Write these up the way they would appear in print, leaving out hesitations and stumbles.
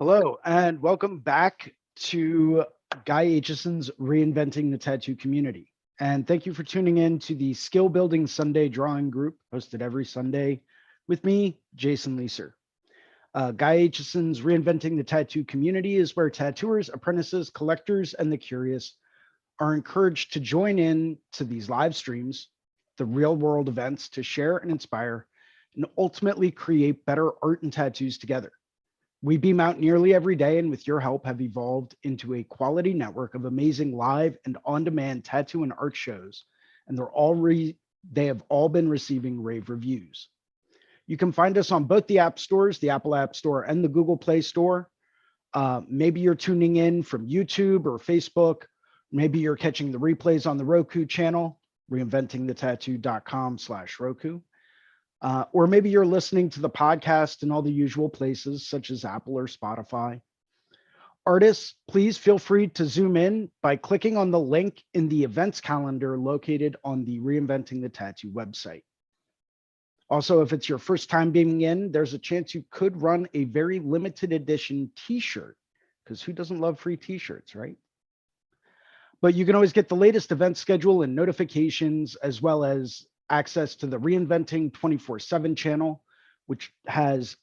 Hello, and welcome back to Guy Aitchison's Reinventing the Tattoo Community. And thank you for tuning in to the Skill Building Sunday Drawing Group, hosted every Sunday with me, Jason Leeser. Guy Aitchison's Reinventing the Tattoo Community is where tattooers, apprentices, collectors, and the curious are encouraged to join in to these live streams, the real world events to share and inspire, and ultimately create better art and tattoos together. We beam out nearly every day, and with your help, have evolved into a quality network of amazing live and on-demand tattoo and art shows, and they have all been receiving rave reviews. You can find us on both the app stores, the Apple App Store and the Google Play Store. Maybe you're tuning in from YouTube or Facebook. Maybe you're catching the replays on the Roku channel, reinventingthetattoo.com/Roku. Or maybe you're listening to the podcast in all the usual places, such as Apple or Spotify. Artists, please feel free to zoom in by clicking on the link in the events calendar located on the Reinventing the Tattoo website. Also, if it's your first time being in, there's a chance you could run a very limited edition t-shirt, because who doesn't love free t-shirts, right? But you can always get the latest event schedule and notifications, as well as access to the Reinventing 24/7 channel, which has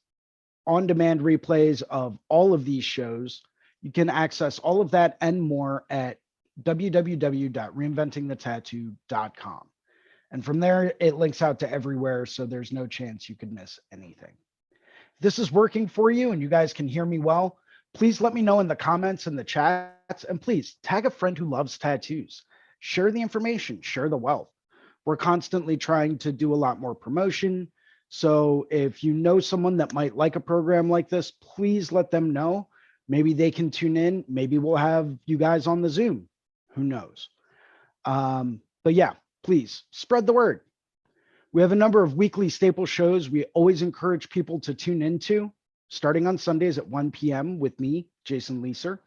on-demand replays of all of these shows. You can access all of that and more at www.reinventingthetattoo.com. And from there, it links out to everywhere, so there's no chance you could miss anything. If this is working for you and you guys can hear me well, please let me know in the comments and the chats, and please tag a friend who loves tattoos. Share the information, share the wealth. We're constantly trying to do a lot more promotion. So if you know someone that might like a program like this, please let them know. Maybe they can tune in. Maybe we'll have you guys on the Zoom. Who knows? But yeah, please spread the word. We have a number of weekly staple shows we always encourage people to tune into, starting on Sundays at 1 p.m. with me, Jason Leeser.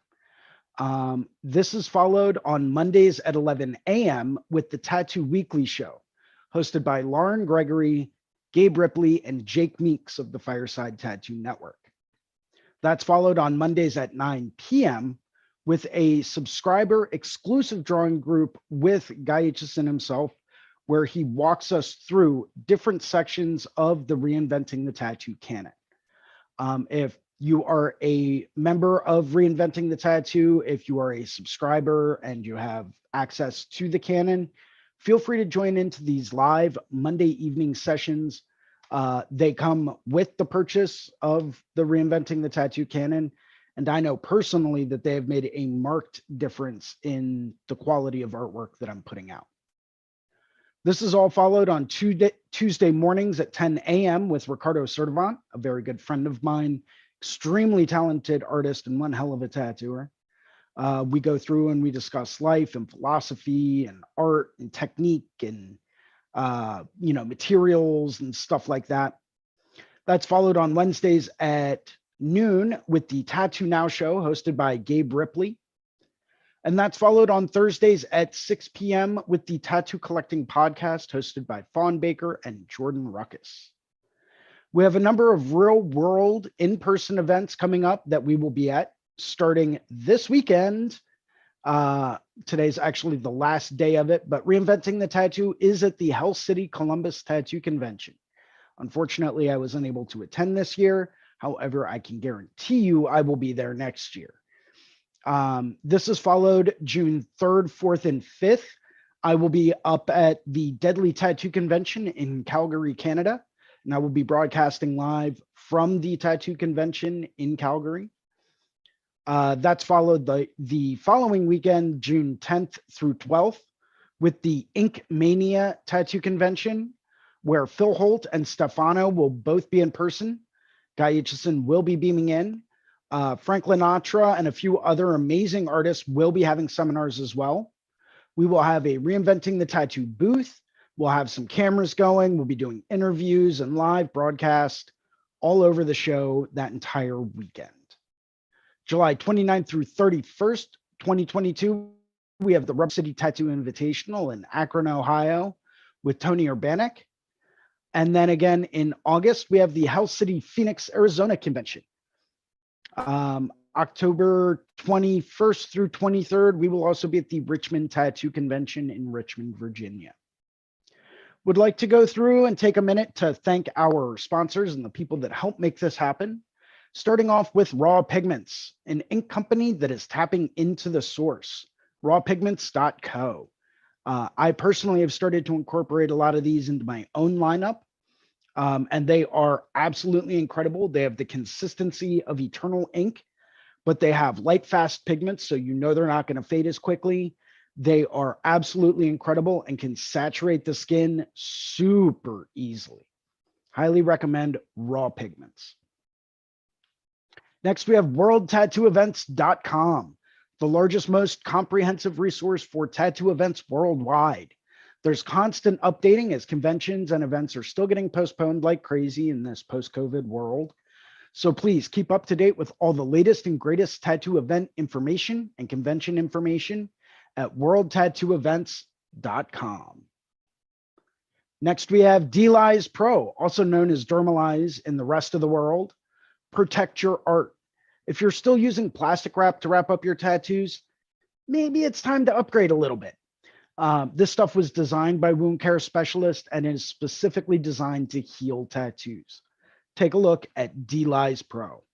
This is followed on Mondays at 11 a.m. with the Tattoo Weekly Show, hosted by Lauren Gregory, Gabe Ripley, and Jake Meeks of the Fireside Tattoo Network. That's followed on Mondays at 9 p.m. with a subscriber exclusive drawing group with Guy Aitchison himself, where he walks us through different sections of the Reinventing the Tattoo canon. If you are a member of Reinventing the Tattoo, if you are a subscriber and you have access to the canon, feel free to join into these live Monday evening sessions. They come with the purchase of the Reinventing the Tattoo canon. And I know personally that they have made a marked difference in the quality of artwork that I'm putting out. This is all followed on Tuesday mornings at 10 a.m. with Ricardo Sertivant, a very good friend of mine, extremely talented artist and one hell of a tattooer. We go through and we discuss life and philosophy and art and technique and materials and stuff like that. That's followed on Wednesdays at noon with the Tattoo Now show hosted by Gabe Ripley. And that's followed on Thursdays at 6 p.m. with the Tattoo Collecting podcast hosted by Fawn Baker and Jordan Ruckus. We have a number of real world in-person events coming up that we will be at starting this weekend. Today's actually the last day of it, but Reinventing the Tattoo is at the Hell City Columbus Tattoo Convention. Unfortunately, I was unable to attend this year. However, I can guarantee you I will be there next year. This is followed June 3rd, 4th, and 5th. I will be up at the Deadly Tattoo Convention in Calgary, Canada. And I will be broadcasting live from the tattoo convention in Calgary. That's followed the following weekend, June 10th through 12th, with the Ink Mania Tattoo Convention, where Phil Holt and Stefano will both be in person. Guy Aitchison will be beaming in. Frank Linatra and a few other amazing artists will be having seminars as well. We will have a Reinventing the Tattoo booth. We'll have some cameras going. We'll be doing interviews and live broadcast all over the show that entire weekend. July 29th through 31st, 2022, we have the Rub City Tattoo Invitational in Akron, Ohio with Tony Urbanek. And then again in August, we have the Hell City Phoenix, Arizona convention. October 21st through 23rd, we will also be at the Richmond Tattoo Convention in Richmond, Virginia. Would like to go through and take a minute to thank our sponsors and the people that help make this happen. Starting off with Raw Pigments, an ink company that is tapping into the source, rawpigments.co. I personally have started to incorporate a lot of these into my own lineup, and they are absolutely incredible. They have the consistency of eternal ink, but they have light, fast pigments, so you know they're not going to fade as quickly. They are absolutely incredible and can saturate the skin super easily. Highly recommend Raw Pigments. Next, we have worldtattooevents.com, the largest, most comprehensive resource for tattoo events worldwide. There's constant updating as conventions and events are still getting postponed like crazy in this post-COVID world. So please keep up to date with all the latest and greatest tattoo event information and convention information at worldtattooevents.com. Next, we have D-Lies Pro, also known as Dermalize in the rest of the world. Protect your art. If you're still using plastic wrap to wrap up your tattoos, maybe it's time to upgrade a little bit. This stuff was designed by wound care specialists and is specifically designed to heal tattoos. Take a look at D-Lies Pro.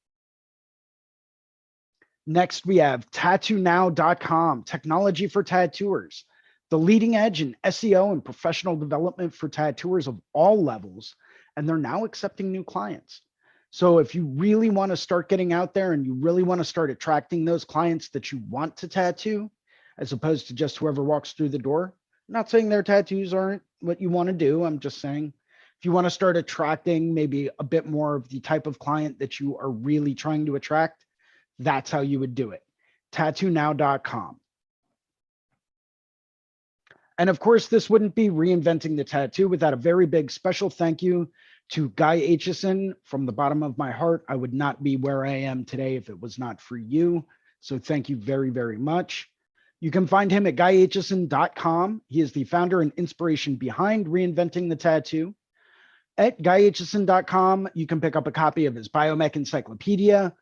Next, we have tattoonow.com, technology for tattooers, the leading edge in SEO and professional development for tattooers of all levels, and they're now accepting new clients. So if you really want to start getting out there and you really want to start attracting those clients that you want to tattoo, as opposed to just whoever walks through the door, I'm not saying their tattoos aren't what you want to do. I'm just saying, if you want to start attracting maybe a bit more of the type of client that you are really trying to attract, that's how you would do it. Tattoonow.com. And of course, this wouldn't be Reinventing the Tattoo without a very big special thank you to Guy Aitchison. From the bottom of my heart, I would not be where I am today if it was not for you. So thank you very, very much. You can find him at guyaitchison.com. He is the founder and inspiration behind Reinventing the Tattoo. At guyaitchison.com, you can pick up a copy of his Biomech Encyclopedia,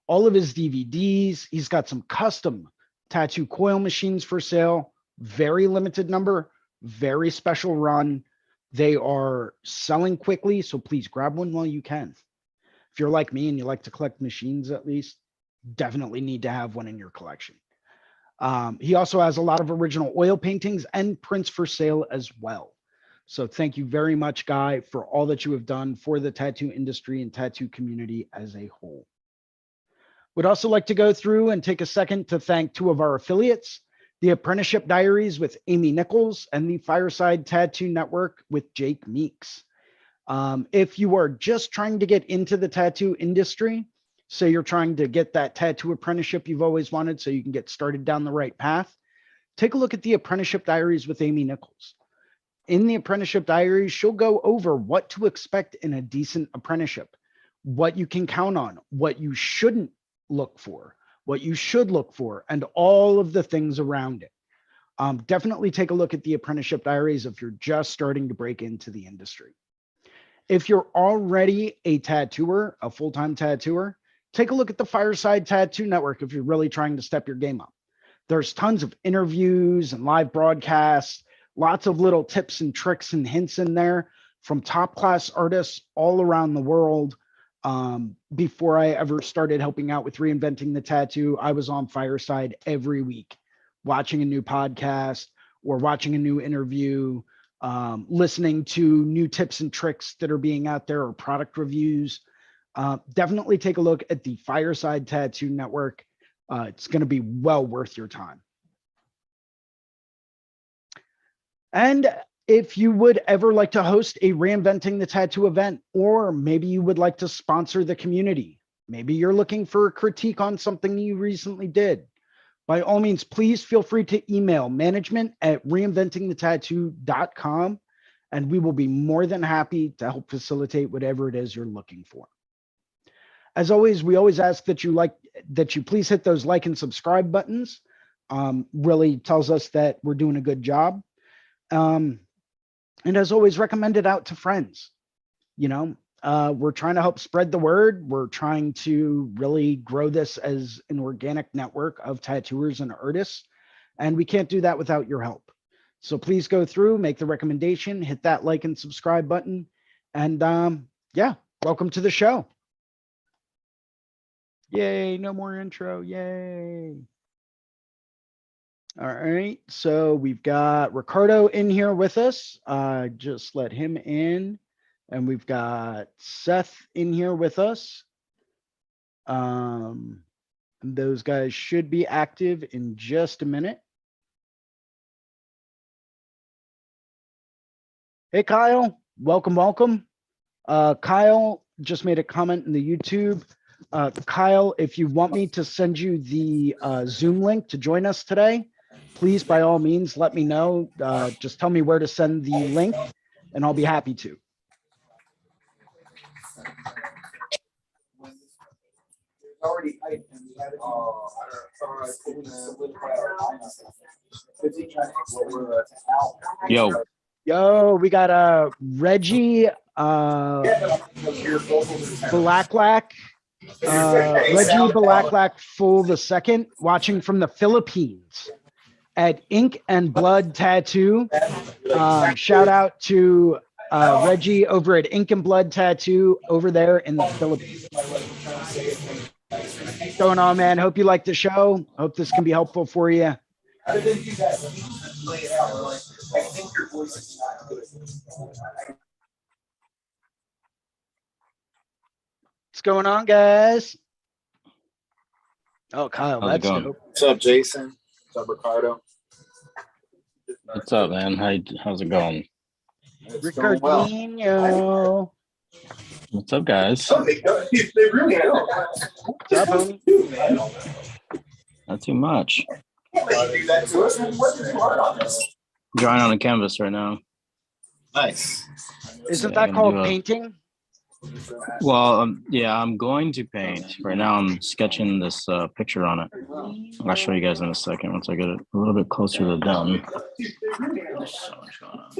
all of his DVDs. He's got some custom tattoo coil machines for sale, very limited number, very special run. They are selling quickly, so please grab one while you can. If you're like me and you like to collect machines, at least, definitely need to have one in your collection. He also has a lot of original oil paintings and prints for sale as well. So thank you very much, Guy, for all that you have done for the tattoo industry and tattoo community as a whole. Would also like to go through and take a second to thank two of our affiliates, the Apprenticeship Diaries with Amy Nichols and the Fireside Tattoo Network with Jake Meeks. If you are just trying to get into the tattoo industry, say you're trying to get that tattoo apprenticeship you've always wanted so you can get started down the right path, take a look at the Apprenticeship Diaries with Amy Nichols. In the Apprenticeship Diaries, she'll go over what to expect in a decent apprenticeship, what you can count on, what you shouldn't look for, what you should look for, and all of the things around it. Definitely take a look at the Apprenticeship Diaries if you're just starting to break into the industry. If you're already a tattooer, a full-time tattooer, take a look at the Fireside Tattoo Network if you're really trying to step your game up. There's tons of interviews and live broadcasts, lots of little tips and tricks and hints in there from top-class artists all around the world. Before I ever started helping out with Reinventing the Tattoo, I was on Fireside every week, watching a new podcast or watching a new interview, listening to new tips and tricks that are being out there or product reviews. Definitely take a look at the Fireside Tattoo Network. It's going to be well worth your time. And if you would ever like to host a Reinventing the Tattoo event, or maybe you would like to sponsor the community, maybe you're looking for a critique on something you recently did, by all means, please feel free to email management@reinventingthetattoo.com, and we will be more than happy to help facilitate whatever it is you're looking for. As always, we always ask that you please hit those like and subscribe buttons. Really tells us that we're doing a good job. And as always, recommend it out to friends. You know, We're trying to help spread the word. We're trying to really grow this as an organic network of tattooers and artists. And we can't do that without your help. So please go through, make the recommendation, hit that like and subscribe button. And yeah, welcome to the show. Yay, no more intro. Yay. All right, so we've got Ricardo in here with us. Just let him in. And we've got Seth in here with us. Those guys should be active in just a minute. Hey, Kyle, welcome, welcome. Kyle just made a comment in the YouTube. Kyle, if you want me to send you the Zoom link to join us today, please, by all means, let me know. Just tell me where to send the link, and I'll be happy to. Yo, we got Reggie Balaklak. Reggie Balaklak Fool the Second, watching from the Philippines at Ink and Blood Tattoo. Shout out to Reggie over at Ink and Blood Tattoo over there in the Philippines. What's going on, man? Hope you like the show. Hope this can be helpful for you. What's going on, guys? Oh, Kyle, How's that's it going? dope. What's up, Jason? What's up, Ricardo? What's up, man? How's it going? It's going well. Ricardinho. What's up, guys? They really don't. What's up, homie? Not too much. Drawing on a canvas right now. Nice. Isn't Yeah, that called painting? Well, yeah, I'm going to paint. Right now I'm sketching this picture on it. I'll show you guys in a second once I get it a little bit closer to done. There's so much going on.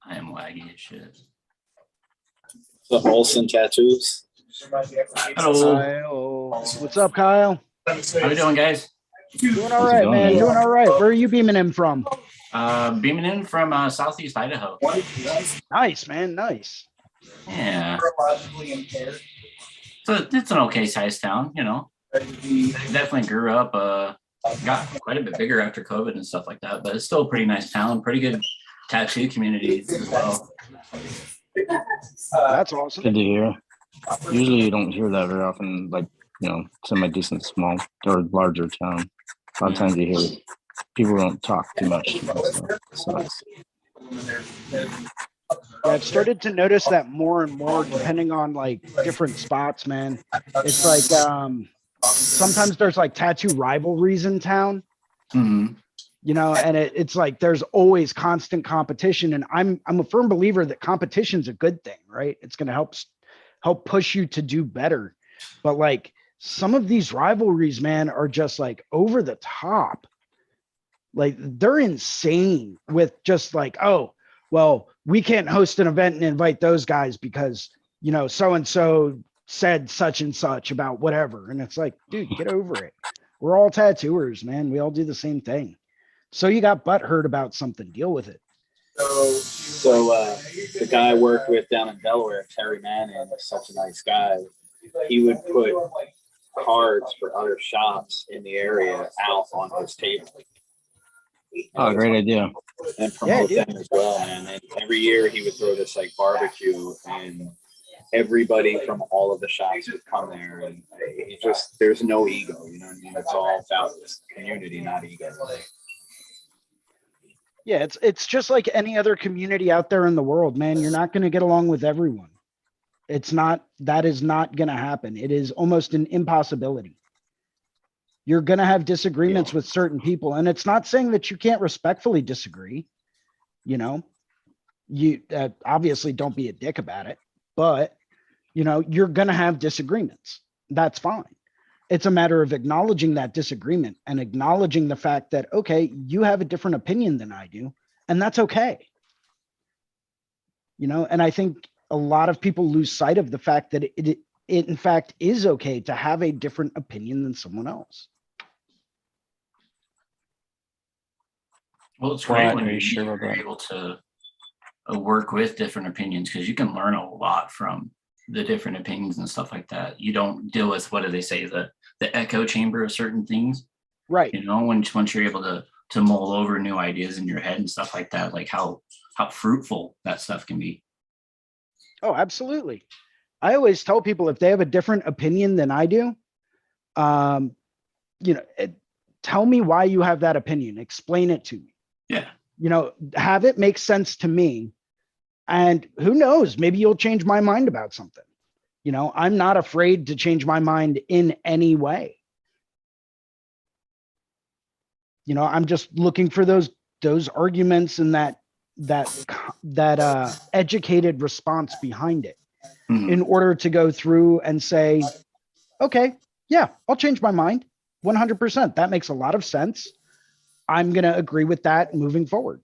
I am waggy as shit. What's up, Olsen Tattoos? Hello. Kyle. What's up, Kyle? How you doing, guys? Doing all right, man. Doing all right. Where are you beaming in from? Beaming in from Southeast Idaho. Nice, man. Nice. Yeah. So it's an okay sized town, you know. Definitely grew up, got quite a bit bigger after COVID and stuff like that, but it's still a pretty nice town, pretty good tattoo community as well. That's awesome. Good to hear. Usually you don't hear that very often, like, you know, semi-decent small or larger town. A lot of times you hear people don't talk too much. So Yeah, I've started to notice that more and more, depending on like different spots, man. It's like sometimes there's like tattoo rivalries in town. mm-hmm. You know, and it's like there's always constant competition, and I'm a firm believer that competition's a good thing, right? It's going to help push you to do better. But like some of these rivalries, man, are just like over the top. Like they're insane with just like, oh, well, we can't host an event and invite those guys because, you know, so and so said such and such about whatever, and it's like, dude, get over it. We're all tattooers, man. We all do the same thing. So you got butthurt about something, deal with it. So the guy I worked with down in Delaware, Terry Manning, is such a nice guy. He would put cards for other shops in the area out on his table. Oh, great idea. And promote them as well, man. And every year he would throw this like barbecue, and everybody from all of the shops would come there, and it just, there's no ego, you know what I mean? It's all about this community, not ego. Yeah, it's just like any other community out there in the world, man. You're not going to get along with everyone. That is not going to happen. It is almost an impossibility. You're going to have disagreements with certain people, and it's not saying that you can't respectfully disagree. You know, you obviously don't be a dick about it, but you know, you're going to have disagreements. That's fine. It's a matter of acknowledging that disagreement and acknowledging the fact that, okay, you have a different opinion than I do, and that's okay. You know, and I think a lot of people lose sight of the fact that it in fact is okay to have a different opinion than someone else. Well, it's great What when are you you're sure about that? able to work with different opinions, because you can learn a lot from the different opinions and stuff like that. You don't deal with, what do they say, the echo chamber of certain things. Right. You know, once you're able to mull over new ideas in your head and stuff like that, like how fruitful that stuff can be. Oh, absolutely. I always tell people if they have a different opinion than I do, you know, tell me why you have that opinion. Explain it to me. Yeah. You know, have it make sense to me. And who knows, maybe you'll change my mind about something. You know, I'm not afraid to change my mind in any way. You know, I'm just looking for those arguments and that educated response behind it in order to go through and say, okay, yeah, I'll change my mind 100%. That makes a lot of sense. I'm going to agree with that moving forward.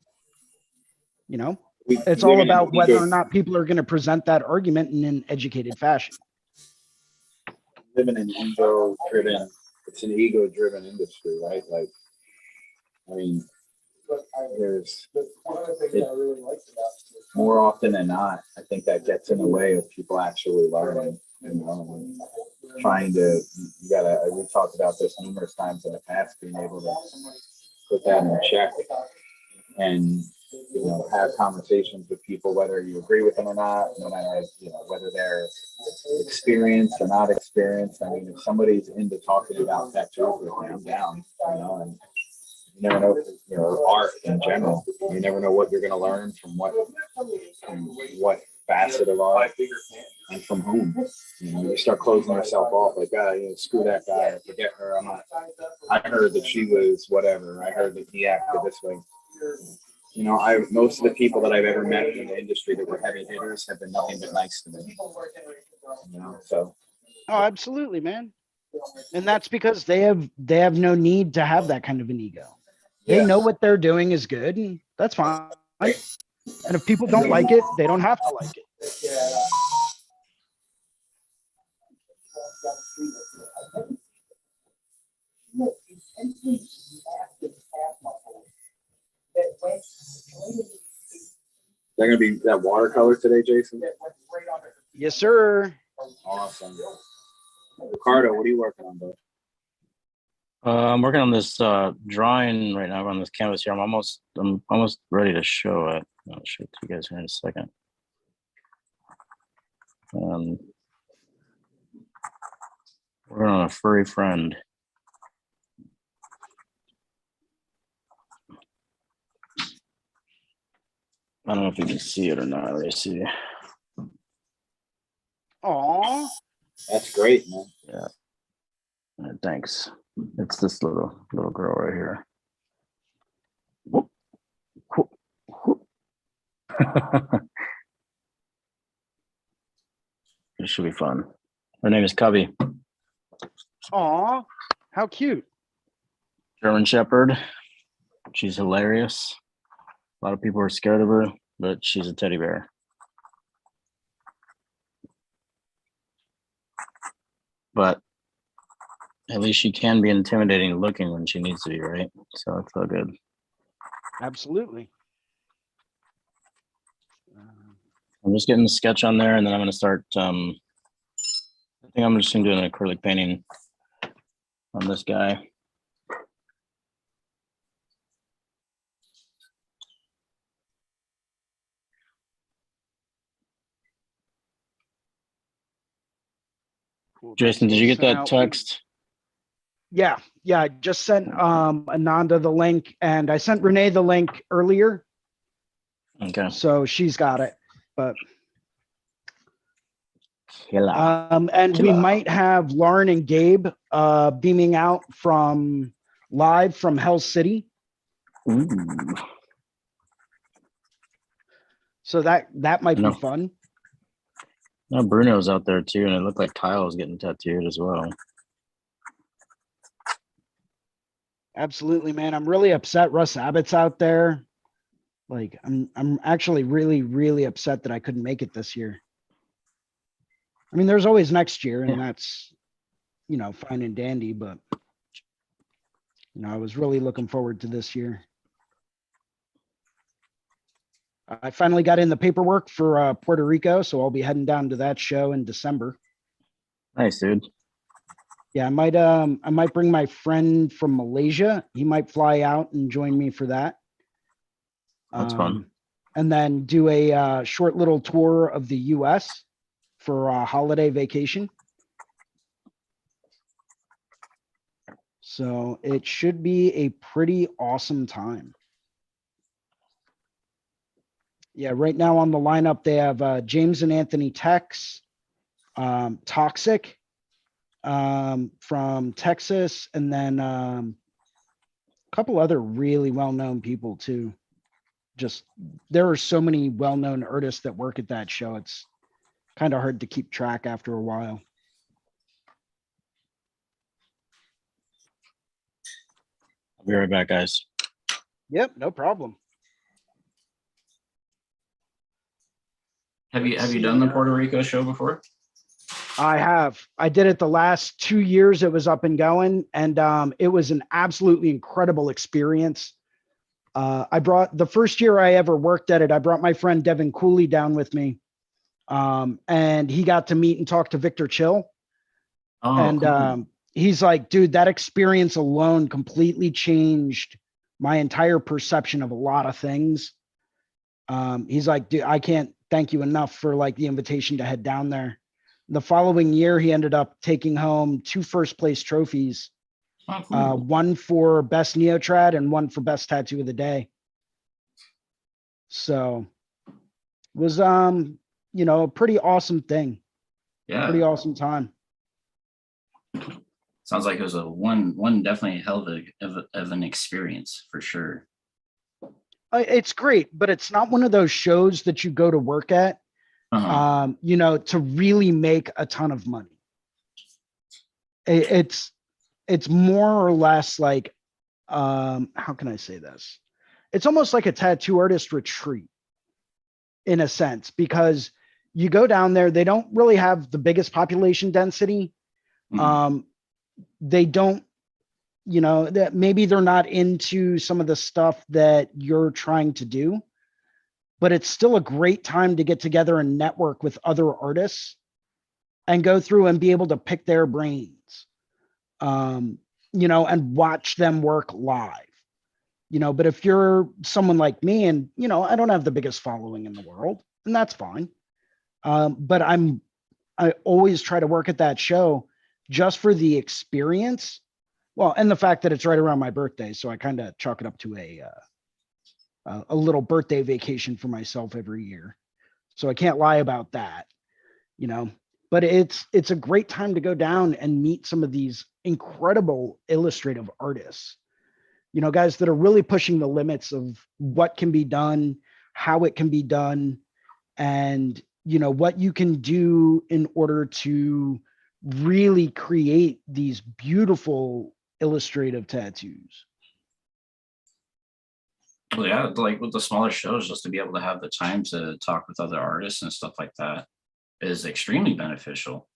You know, it's all about whether or not people are going to present that argument in an educated fashion. Living in ego-driven, it's an ego-driven industry, right? Like, I mean, there's more often than not, I think that gets in the way of people actually learning. You know, trying to, we talked about this numerous times in the past, being able to put that in check and, you know, have conversations with people, whether you agree with them or not, no matter, you know, whether they're experienced or not experienced. I mean, if somebody's into talking about tattoos with me, I'm down, you know, and you never know, you know, art in general. You never know what you're going to learn from what facet of art and from whom. You know, you start closing yourself off like, you know, screw that guy, forget her. I heard that she was whatever. I heard that he acted this way. You know, most of the people that I've ever met in the industry that were heavy hitters have been nothing but nice to me. You know, so. Oh, absolutely, man. And that's because they have no need to have that kind of an ego. They know what they're doing is good, and that's fine. And if people don't like it, they don't have to like it. They're going to be that watercolor today, Jason? Yes, sir. Awesome. Ricardo, what are you working on, bud? I'm working on this drawing right now on this canvas here. I'm almost ready to show it. I'll show it to you guys here in a second. We're on a furry friend. I don't know if you can see it or not. Let me see. Aw. That's great, man. Yeah. Thanks. It's this little girl right here. Whoop. Whoop. Whoop. It should be fun. Her name is Cubby. Aw. How cute. German Shepherd. She's hilarious. A lot of people are scared of her, but she's a teddy bear. But at least she can be intimidating looking when she needs to be, right? So it's all good. Absolutely. I'm just getting the sketch on there, and then I'm going to start. I think I'm just going to do an acrylic painting on this guy. Cool. Jason, did you get that text? Yeah. I just sent Ananda the link, and I sent Renee the link earlier. Okay. So she's got it. But Killer. and we might have Lauren and Gabe beaming out from live from Hell City. Ooh. So that might be fun. No, Bruno's out there too, and it looked like Kyle was getting tattooed as well. Absolutely, man. I'm really upset Russ Abbott's out there. Like, I'm actually really, really upset that I couldn't make it this year. I mean, there's always next year, and Yeah. that's, fine and dandy, but I was really looking forward to this year. I finally got in the paperwork for Puerto Rico, so I'll be heading down to that show in December. Nice, dude. Yeah, I might bring my friend from Malaysia. He might fly out and join me for that. That's fun. And then do a short little tour of the US for a holiday vacation. So it should be a pretty awesome time. Yeah, right now on the lineup, they have James and Anthony Tex, Toxic from Texas, and then a couple other really well-known people too. Just there are so many well-known artists that work at that show. It's kind of hard to keep track after a while. I'll be right back, guys. Yep, no problem. Have you done the Puerto Rico show before? I have. I did it the last 2 years. It was up and going, and it was an absolutely incredible experience. I brought the first year I ever worked at it. I brought my friend Devin Cooley down with me, and he got to meet and talk to Victor Chill. Oh, And cool. he's like, dude, that experience alone completely changed my entire perception of a lot of things. He's like, dude, I can't thank you enough for like the invitation to head down there. The following year, he ended up taking home 2 first place trophies, Oh, cool. one for best neotrad and one for best tattoo of the day. So it was, a pretty awesome thing. Yeah. Pretty awesome time. Sounds like it was a one definitely a hell of an experience for sure. It's great, but it's not one of those shows that you go to work at, to really make a ton of money. It's more or less like, how can I say this? It's almost like a tattoo artist retreat in a sense, because you go down there, they don't really have the biggest population density. They don't, that maybe they're not into some of the stuff that you're trying to do, but it's still a great time to get together and network with other artists and go through and be able to pick their brains, and watch them work live, but if you're someone like me and, I don't have the biggest following in the world, and that's fine. But I always try to work at that show just for the experience. Well, and the fact that it's right around my birthday. So I kind of chalk it up to a little birthday vacation for myself every year. So I can't lie about that, but it's a great time to go down and meet some of these incredible illustrative artists, guys that are really pushing the limits of what can be done, how it can be done, and, what you can do in order to really create these beautiful illustrative tattoos. Well, yeah, like with the smaller shows, just to be able to have the time to talk with other artists and stuff like that is extremely beneficial.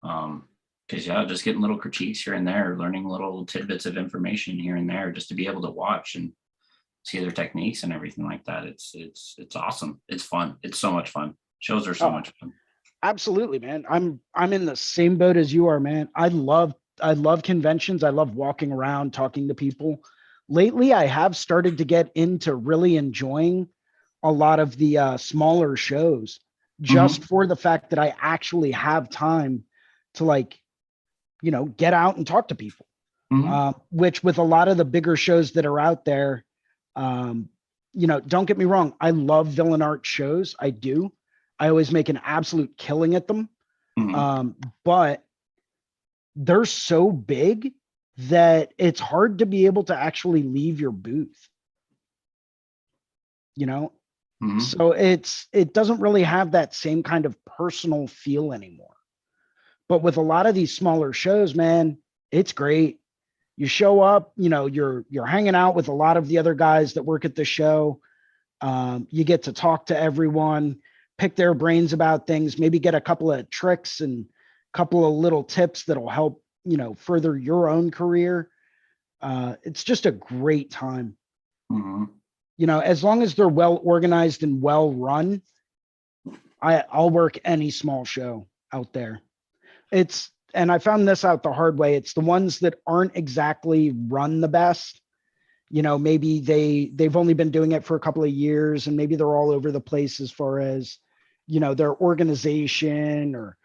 Because just getting little critiques here and there, learning little tidbits of information here and there, just to be able to watch and see their techniques and everything like that. It's awesome. It's fun. It's so much fun. Shows are so much fun. Absolutely, man. I'm in the same boat as you are, man. I love conventions. I love walking around, talking to people. Lately, I have started to get into really enjoying a lot of the smaller shows, just for the fact that I actually have time to get out and talk to people. Which with a lot of the bigger shows that are out there, don't get me wrong, I love villain art shows. I do. I always make an absolute killing at them. But they're so big that it's hard to be able to actually leave your booth. So it doesn't really have that same kind of personal feel anymore. But with a lot of these smaller shows, man, it's great. You show up, you're hanging out with a lot of the other guys that work at the show. You get to talk to everyone, pick their brains about things, maybe get a couple of tricks and a couple of little tips that'll help, further your own career. It's just a great time. Mhm. As long as they're well organized and well run, I'll work any small show out there. And I found this out the hard way. It's the ones that aren't exactly run the best. Maybe they've only been doing it for a couple of years, and maybe they're all over the place as far as, their organization, or,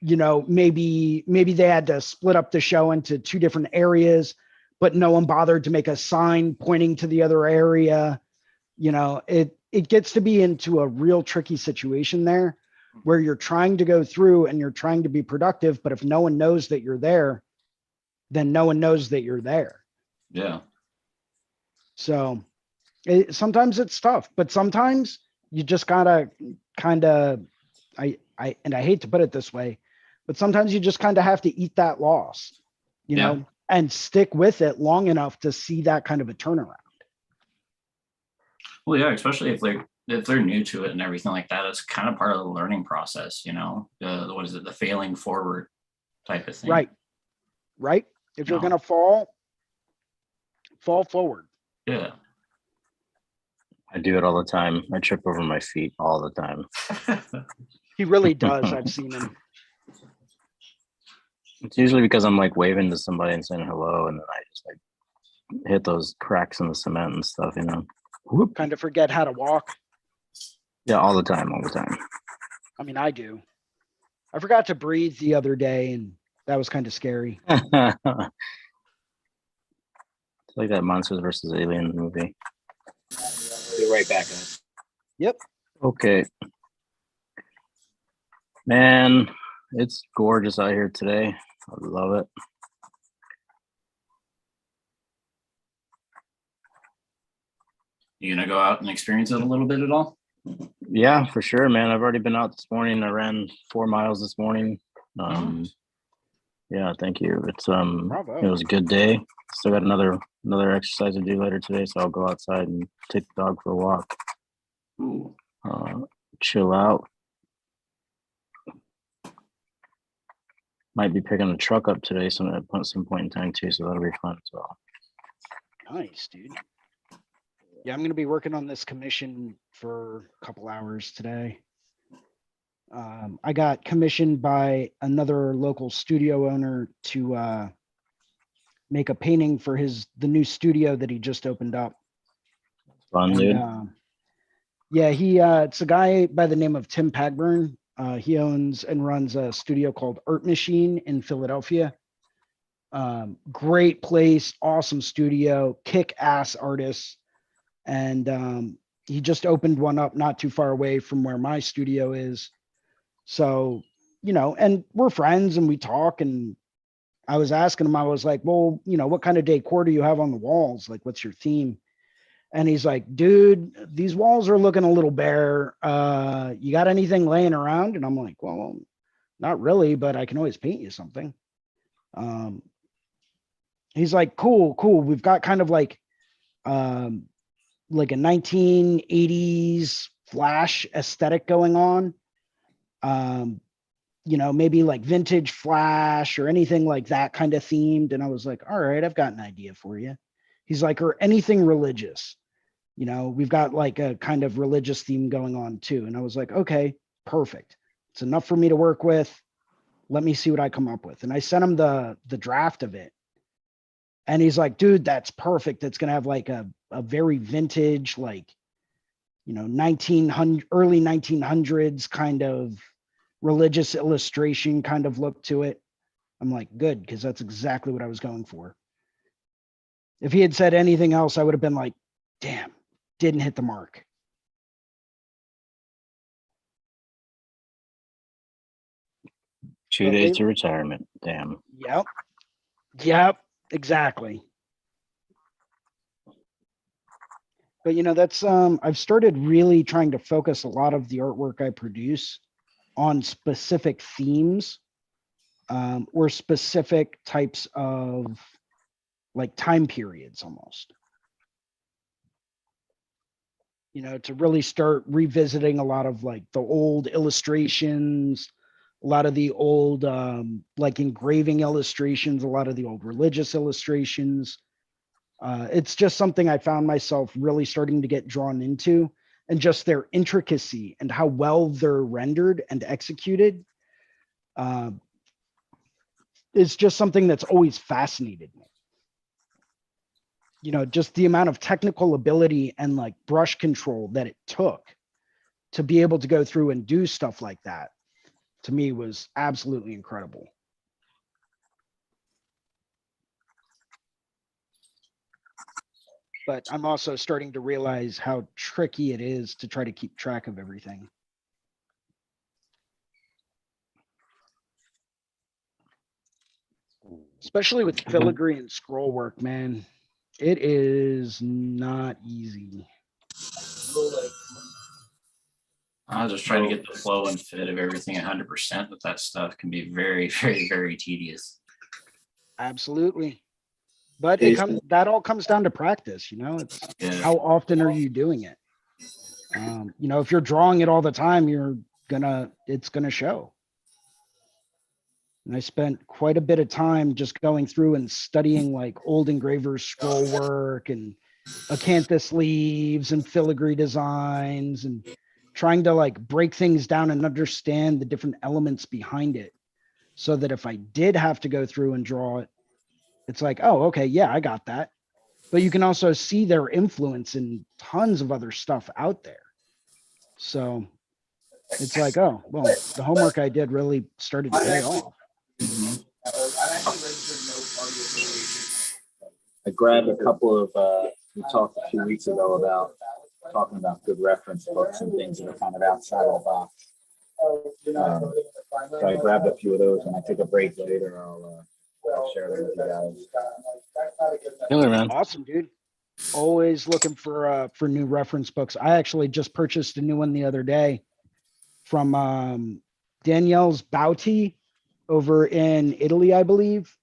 maybe they had to split up the show into two different areas, but no one bothered to make a sign pointing to the other area. It gets to be into a real tricky situation there, where you're trying to go through and you're trying to be productive, but if no one knows that you're there, then no one knows that you're there. Yeah. So sometimes it's tough, but sometimes you just gotta kind of, I hate to put it this way, but sometimes you just kind of have to eat that loss, and stick with it long enough to see that kind of a turnaround. Well, yeah, especially if they're new to it and everything like that, it's kind of part of the learning process, what is it, the failing forward type of thing. Right. If you're going to fall forward. Yeah. I do it all the time. I trip over my feet all the time. He really does. I've seen him. It's usually because I'm like waving to somebody and saying hello, and then I just like hit those cracks in the cement and stuff, Whoop. Kind of forget how to walk. Yeah, all the time. I mean, I do. I forgot to breathe the other day, and that was kind of scary. It's like that Monsters versus Aliens movie. Be right back, guys. Yep. Okay. Man, it's gorgeous out here today. I love it. You gonna go out and experience it a little bit at all? Yeah, for sure, man. I've already been out this morning. I ran 4 miles this morning. Yeah, thank you. It was a good day. Still got another exercise to do later today, so I'll go outside and take the dog for a walk. Ooh. Chill out. Might be picking a truck up today, at some point in time too, so that'll be fun as well. Nice, dude. Yeah, I'm going to be working on this commission for a couple hours today. I got commissioned by another local studio owner to make a painting for the new studio that he just opened up. Fun, dude. Yeah, it's a guy by the name of Tim Pagburn. He owns and runs a studio called Art Machine in Philadelphia. Great place, awesome studio, kick-ass artists. And he just opened one up not too far away from where my studio is. So, and we're friends and we talk, and I was asking him, I was like, well, what kind of decor do you have on the walls? Like, what's your theme? And he's like, dude, these walls are looking a little bare. You got anything laying around? And I'm like, well, not really, but I can always paint you something. He's like, cool. We've got kind of like a 1980s flash aesthetic going on. Maybe like vintage flash or anything like that kind of themed. And I was like, all right, I've got an idea for you. He's like, or anything religious. We've got like a kind of religious theme going on too. And I was like, okay, perfect. It's enough for me to work with. Let me see what I come up with. And I sent him the draft of it. And he's like, dude, that's perfect. It's going to have like a very vintage, like, 1900, early 1900s kind of religious illustration kind of look to it. I'm like, good, because that's exactly what I was going for. If he had said anything else, I would have been like, damn, didn't hit the mark. 2 days to retirement. Damn. Yep, exactly. But that's I've started really trying to focus a lot of the artwork I produce on specific themes, or specific types of like time periods almost. To really start revisiting a lot of like the old illustrations, a lot of the old like engraving illustrations, a lot of the old religious illustrations. It's just something I found myself really starting to get drawn into, and just their intricacy and how well they're rendered and executed is just something that's always fascinated me. Just the amount of technical ability and like brush control that it took to be able to go through and do stuff like that, to me was absolutely incredible. But I'm also starting to realize how tricky it is to try to keep track of everything. Especially with filigree and scroll work, man. It is not easy. I was just trying to get the flow and fit of everything 100% with that stuff can be very, very, very tedious. Absolutely. But that all comes down to practice, it's how often are you doing it? If you're drawing it all the time, it's gonna show. And I spent quite a bit of time just going through and studying like old engravers scroll work and acanthus leaves and filigree designs, and trying to like break things down and understand the different elements behind it, so that if I did have to go through and draw it, it's like, oh, okay, yeah, I got that. But you can also see their influence in tons of other stuff out there. So it's like, oh, well, the homework I did really started to pay off. I grabbed a couple of, we talked a few weeks ago about talking about good reference books and things that are kind of outside of the box. So I grabbed a few of those. When I take a break later, I'll share them with you guys. Killer, man. Awesome, dude. Always looking for new reference books. I actually just purchased a new one the other day from Danielle's Bauti over in Italy, I believe.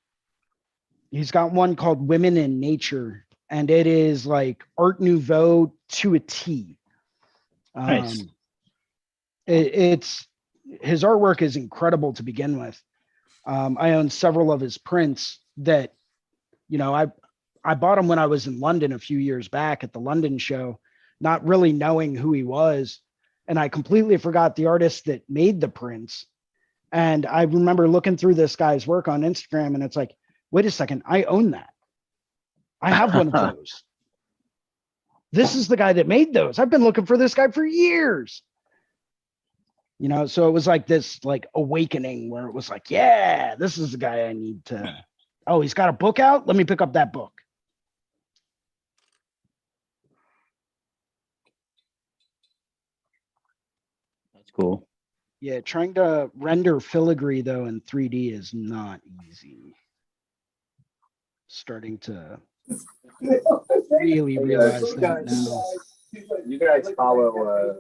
He's got one called Women in Nature, and it is like Art Nouveau to a T. Nice. It's his artwork is incredible to begin with. I own several of his prints that, I bought him when I was in London a few years back at the London show, not really knowing who he was. And I completely forgot the artist that made the prints. And I remember looking through this guy's work on Instagram, and it's like, wait a second, I own that. I have one of those. This is the guy that made those. I've been looking for this guy for years. So it was like this like awakening where it was like, yeah, this is the guy I need to. Oh, he's got a book out. Let me pick up that book. That's cool. Yeah, trying to render filigree though in 3D is not easy. Starting to really realize that now. You guys follow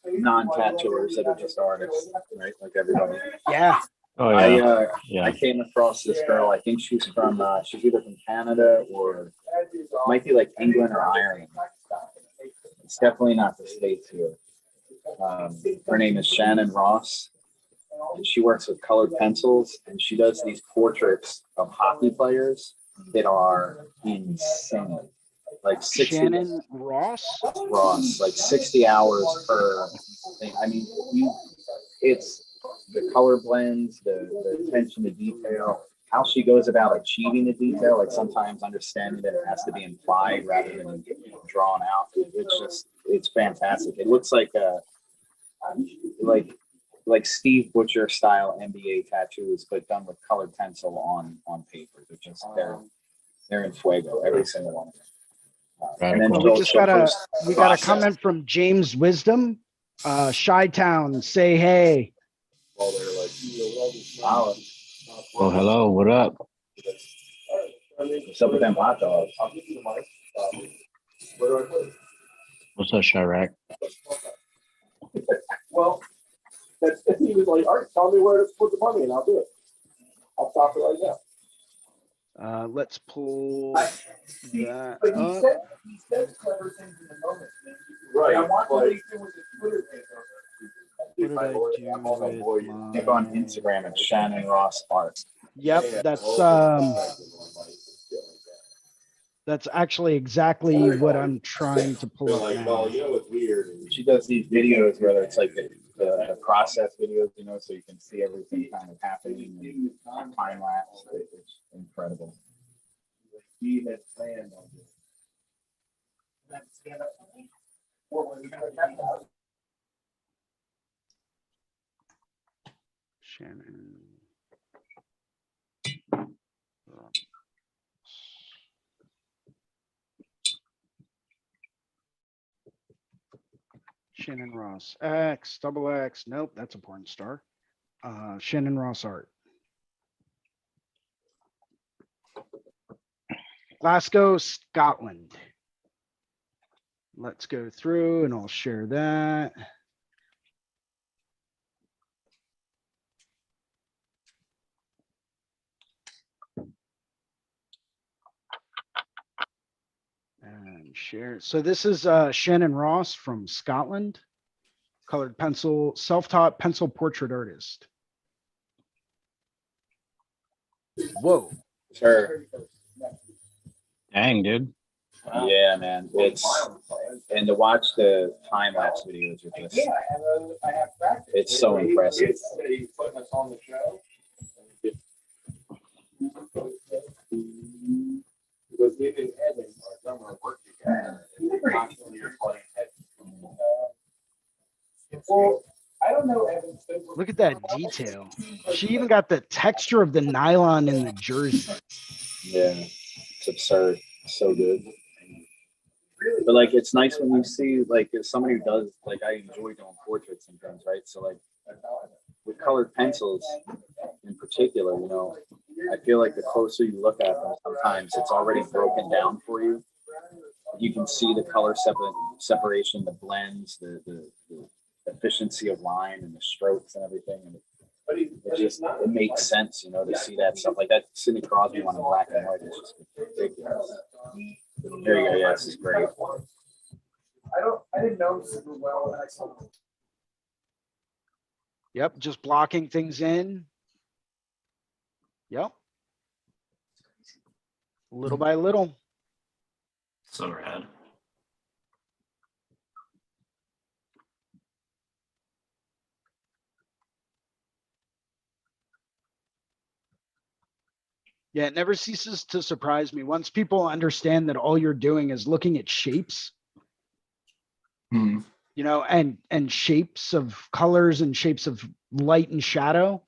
non-tattooers that are just artists, right? Like everybody. Yeah. Oh yeah. I came across this girl. I think she's from she's either from Canada or might be like England or Ireland. It's definitely not the States here. Her name is Shannon Ross, and she works with colored pencils, and she does these portraits of hockey players that are insane. Like 60 Shannon Ross, like 60 hours per thing. I mean, it's the color blends, the attention to detail, how she goes about achieving the detail. Like sometimes understanding that it has to be implied rather than drawn out. It's fantastic. It looks like like Steve Butcher style NBA tattoos, but done with colored pencil on paper. They're in fuego, every single one. And then we got a comment from James Wisdom. Chi-Town, say hey. Wow. Oh, hello. What up? What's up with them hot dogs? What's up, Chirac? Well, he was like, all right, tell me where to put the money and I'll do it. I'll stop it right now. Let's pull But that he up. said he says clever things in the moment. Right. I want to make it with his Twitter page. What did I do with Keep on my... Instagram at Shannon Ross Art. Yep, that's actually exactly what I'm trying to pull up now. It's weird. She does these videos where it's like the process videos, you know, so you can see everything kind of happening in time lapse. It's incredible. He had planned on this. Shannon. Shannon Ross X, double X. Nope, that's a porn star. Shannon Ross Art. Glasgow, Scotland. Let's go through and I'll share that. And share. So this is Shannon Ross from Scotland. Colored pencil, self-taught pencil portrait artist. Whoa. Sure. Dang, dude. Yeah, man. And to watch the time lapse videos with this, it's so impressive. Look at that detail. She even got the texture of the nylon in the jersey. Yeah, it's absurd. So good. But like, it's nice when you see like if somebody who does like I enjoy doing portraits sometimes, right? So like with colored pencils in particular, you know, I feel like the closer you look at them, sometimes it's already broken down for you. You can see the color separation, the blends, the efficiency of line and the strokes and everything. And it makes sense, you know, to see that stuff like that. Sidney Crosby one in black and white is just ridiculous. There you go. Yeah, this is great. I didn't know super well when I saw it. Yep, just blocking things in. Yep. Little by little. So rad. Yeah, it never ceases to surprise me. Once people understand that all you're doing is looking at shapes, Hmm. you know, and shapes of colors and shapes of light and shadow,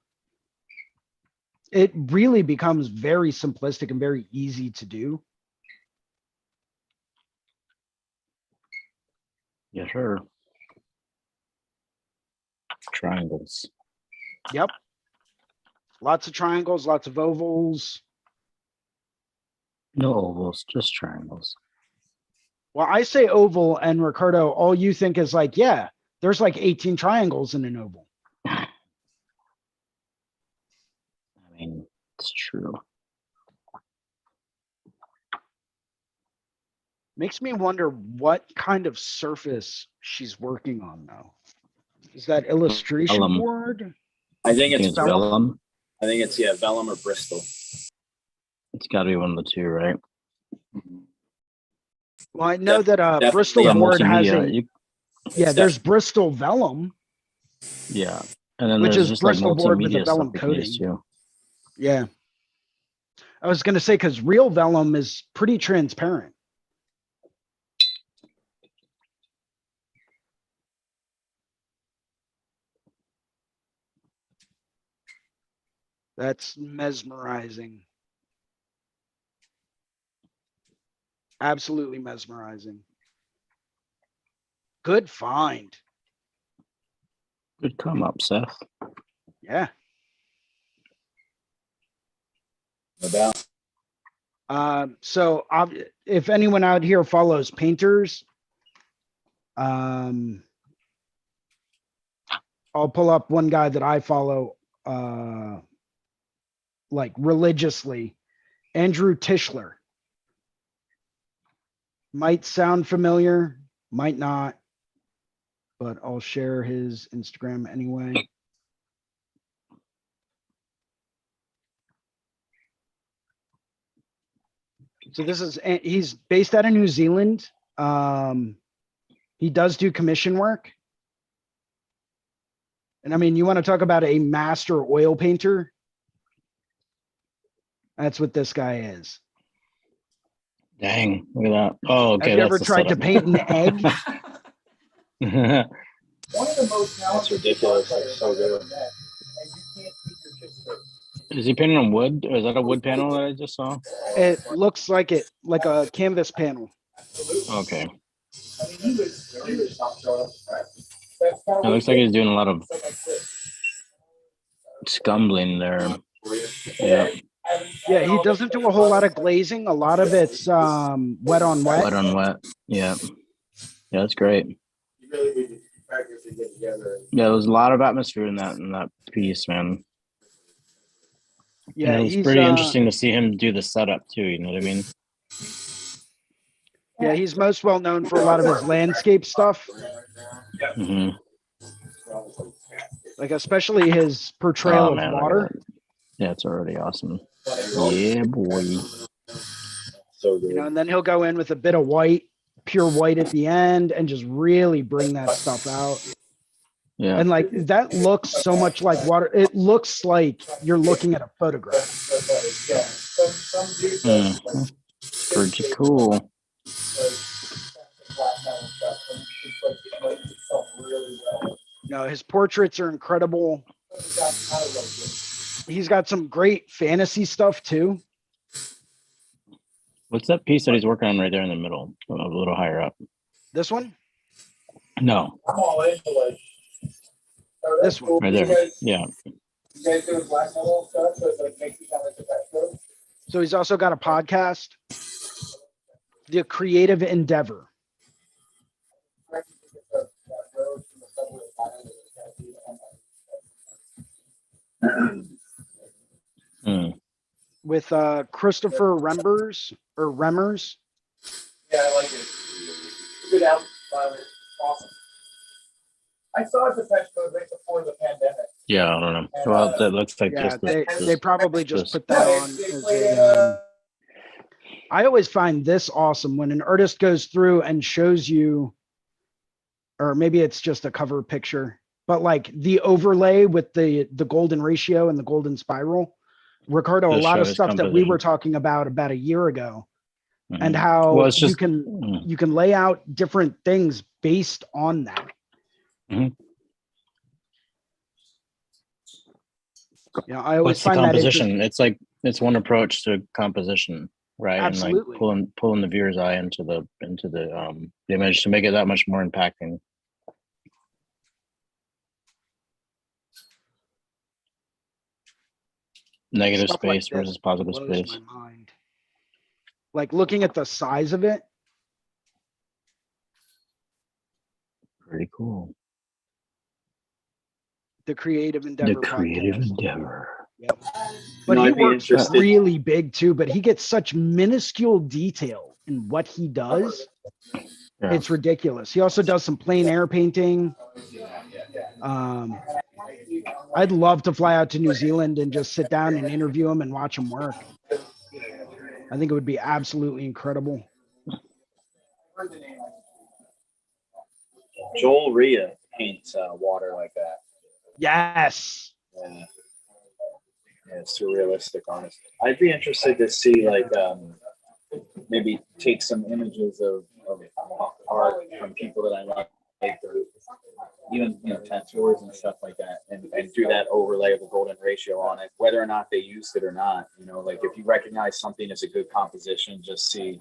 it really becomes very simplistic and very easy to do. Yeah, sure. Triangles. Yep. Lots of triangles, lots of ovals. No ovals, just triangles. Well, I say oval, and Ricardo, all you think is like, yeah, there's like 18 triangles in an oval. I mean, it's true. Makes me wonder what kind of surface she's working on, though. Is that illustration Vellum. board? I think it's vellum. Vellum. I think it's vellum or Bristol. It's got to be one of the two, right? Well, I know that Definitely Bristol a board has multimedia. yeah, there's Bristol vellum, Yeah, and then which there's is just like Bristol board with a multimedia vellum stuff you can use coating. too. Yeah. I was going to say, because real vellum is pretty transparent. That's mesmerizing. Absolutely mesmerizing. Good find. Good come up, Seth. Yeah. No doubt. So if anyone out here follows painters, I'll pull up one guy that I follow like religiously, Andrew Tischler. Might sound familiar, might not, but I'll share his Instagram anyway. So this is, he's based out of New Zealand. He does do commission work. And I mean, you want to talk about a master oil painter? That's what this guy is. Dang, look at that. Oh, okay. Have you That's ever the tried to setup. paint an egg? That's ridiculous. That's so good. Is he painting on wood? Or is that a wood panel that I just saw? It looks like it, like a canvas panel. Okay. It looks like he's doing a lot of scumbling there. Yeah. Yeah, he doesn't do a whole lot of glazing. A lot of it's wet on wet. Wet on wet. Yeah. Yeah, that's great. Yeah, there's a lot of atmosphere in that piece, man. Yeah, and it was he's pretty interesting to see him do the setup too. You know what I mean? Yeah, he's most well known for a lot of his landscape stuff. Mm-hmm. Like especially his portrayal of water. Yeah, it's already awesome. Yeah, boy. So good. You know, and then he'll go in with a bit of white, pure white at the end, and just really bring that stuff out. Yeah. And like that looks so much like water. It looks like you're looking at a photograph. Pretty cool. No, his portraits are incredible. He's got some great fantasy stuff too. What's that piece that he's working on right there in the middle, a little higher up? This one? No. This one. Right there. Yeah. So he's also got a podcast, The Creative Endeavor. With Christopher Remmers. Yeah, I like it. Good album. Awesome. I saw it right before the pandemic. Yeah, I don't know. Well, that looks like Yeah, just they probably just put that on. As a, I always find this awesome when an artist goes through and shows you, or maybe it's just a cover picture, but like the overlay with the golden ratio and the golden spiral. Ricardo, a lot of stuff that we were talking about a year ago, and how well, it's just, you can lay out different things based on that. Mm-hmm. You know, I always find composition. It's one approach to composition, right? Absolutely. And like pulling the viewer's eye into the image to make it that much more impacting. Negative Stuff space like versus positive blows space. my mind. Like looking at the size of it. Pretty cool. The Creative Endeavor. The Creative Endeavor. Yep. But he works really big too, but he gets such minuscule detail in what he does. Yeah. It's ridiculous. He also does some plein air painting. I'd love to fly out to New Zealand and just sit down and interview him and watch him work. I think it would be absolutely incredible. Joel Rhea paints water like that. Yes. Yeah. Yeah, it's surrealistic, honestly. I'd be interested to see, like, maybe take some images of art from people that I like, or even, tattooers and stuff like that, and do that overlay of a golden ratio on it, whether or not they used it or not. Like if you recognize something as a good composition, just see,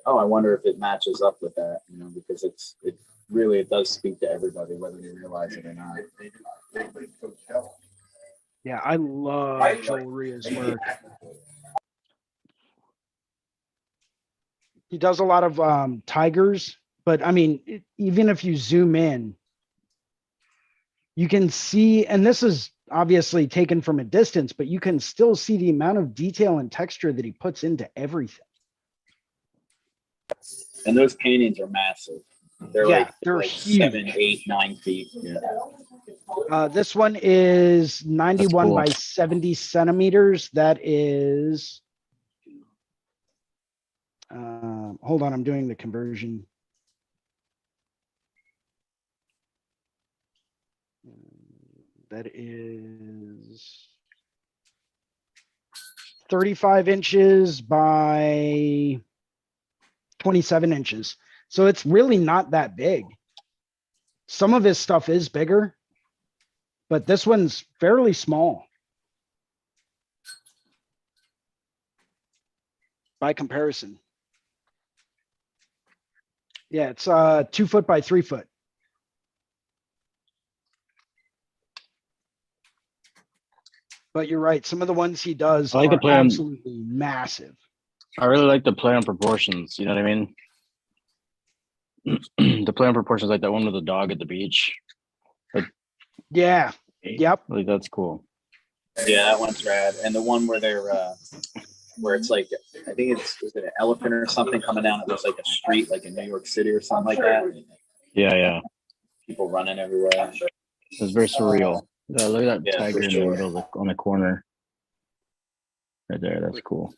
oh, I wonder if it matches up with that, because it really does speak to everybody, whether you realize it or not. Yeah, I love Joel Rhea's work. He does a lot of tigers, but I mean, even if you zoom in, you can see, and this is obviously taken from a distance, but you can still see the amount of detail and texture that he puts into everything. And those paintings are massive. They're Yeah, like they're like huge. 7, 8, 9 feet. Yeah. This one is 91 cool. by 70 centimeters. That is, hold on, I'm doing the conversion. That is 35 inches by 27 inches. So it's really not that big. Some of his stuff is bigger, but this one's fairly small by comparison. Yeah, it's 2 foot by 3 foot. But you're right. Some of the ones he does I like to are play on- absolutely massive. I really like the play on proportions. You know what I mean? The play on proportions, like that one with the dog at the beach. Yeah. Yep. Like that's cool. Yeah, that one's rad. And the one where they're where it's like, I think is it an elephant or something coming down? It looks like a street, like in New York City or something like that. Yeah, yeah. People running everywhere. It's very surreal. Look at that Yeah, tiger for in the sure. middle of on the corner. Right there. That's cool.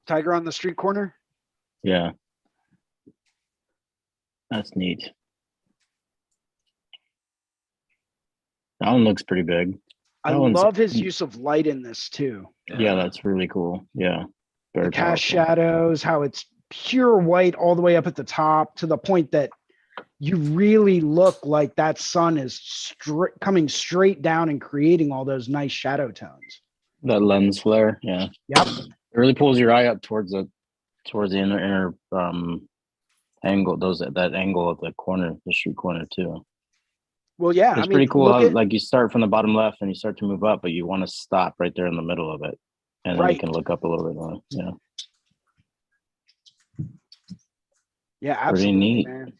Tiger on the street corner. Yeah. That's neat. That one looks pretty big. I That one's- love his use of light in this too. Yeah, that's really cool. Yeah. Very The cast powerful. shadows, how it's pure white all the way up at the top to the point that you really look like that sun is coming straight down and creating all those nice shadow tones. That lens flare. Yeah. Yep. It really pulls your eye up towards the inner angle, that angle of the corner, the street corner too. Well, yeah, It's I mean, pretty cool look how at, like you start from the bottom left and you start to move up, but you want to stop right there in the middle of it. And then you Right. can look up a little bit more. Yeah. yeah, Pretty absolutely, neat. man.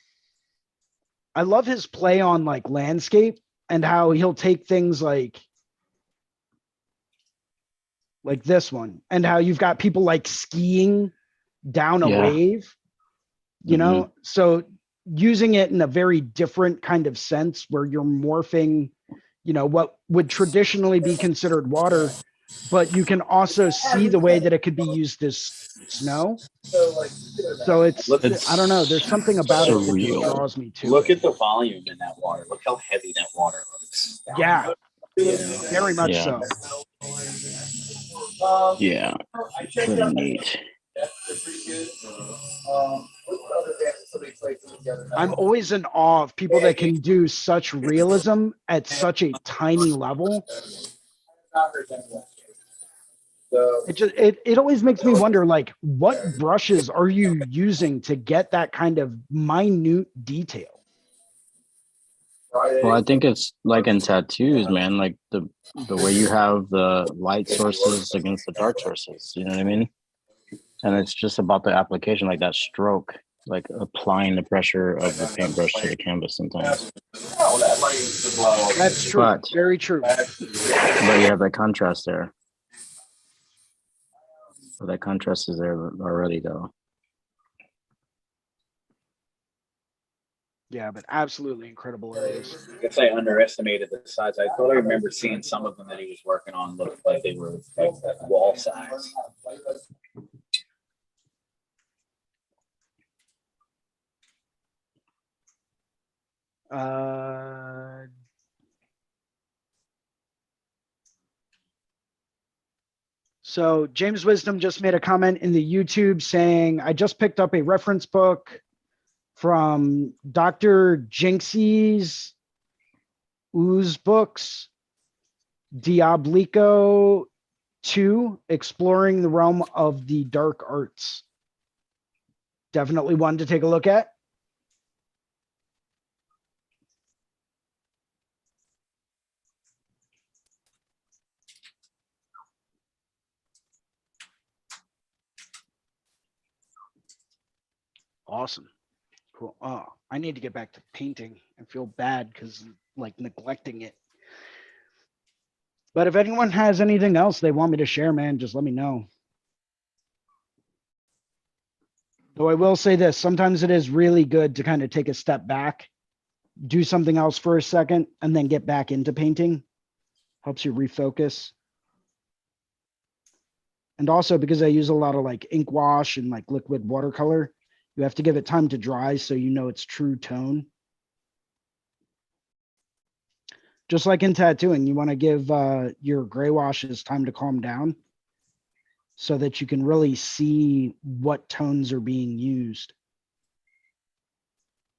I love his play on like landscape and how he'll take things like this one and how you've got people like skiing down a Yeah. wave, you know, so using it in a very different kind of sense where you're morphing, you know, what would traditionally be considered water, but you can also see the way that it could be used as snow. So it's, I don't know, there's something about it that surreal. just draws me to Look it. at the volume in that water. Look how heavy that water looks. Yeah, You know? very much Yeah. so. Yeah. Pretty neat. I'm always in awe of people that can do such realism at such a tiny level. It always makes me wonder, like, what brushes are you using to get that kind of minute detail? Well, I think it's like in tattoos, man, like the way you have the light sources against the dark sources, you know what I mean? And it's just about the application, like that stroke, like applying the pressure of the paintbrush to the canvas sometimes. That's true. But- Very true. But you have that contrast there. So that contrast is there already, though. Yeah, but absolutely incredible areas. I guess I underestimated the size. I thought I remember seeing some of them that he was working on looked like they were like wall size. So James Wisdom just made a comment in the YouTube saying, I just picked up a reference book from Dr. Jinxie's Ooze books, Diablico 2, Exploring the Realm of the Dark Arts. Definitely one to take a look at. Awesome. Cool. Oh, I need to get back to painting. I feel bad because like neglecting it. But if anyone has anything else they want me to share, man, just let me know. Though I will say this, sometimes it is really good to kind of take a step back, do something else for a second, and then get back into painting. Helps you refocus. And also because I use a lot of like ink wash and like liquid watercolor, you have to give it time to dry so you know its true tone. Just like in tattooing, you want to give your gray washes time to calm down so that you can really see what tones are being used.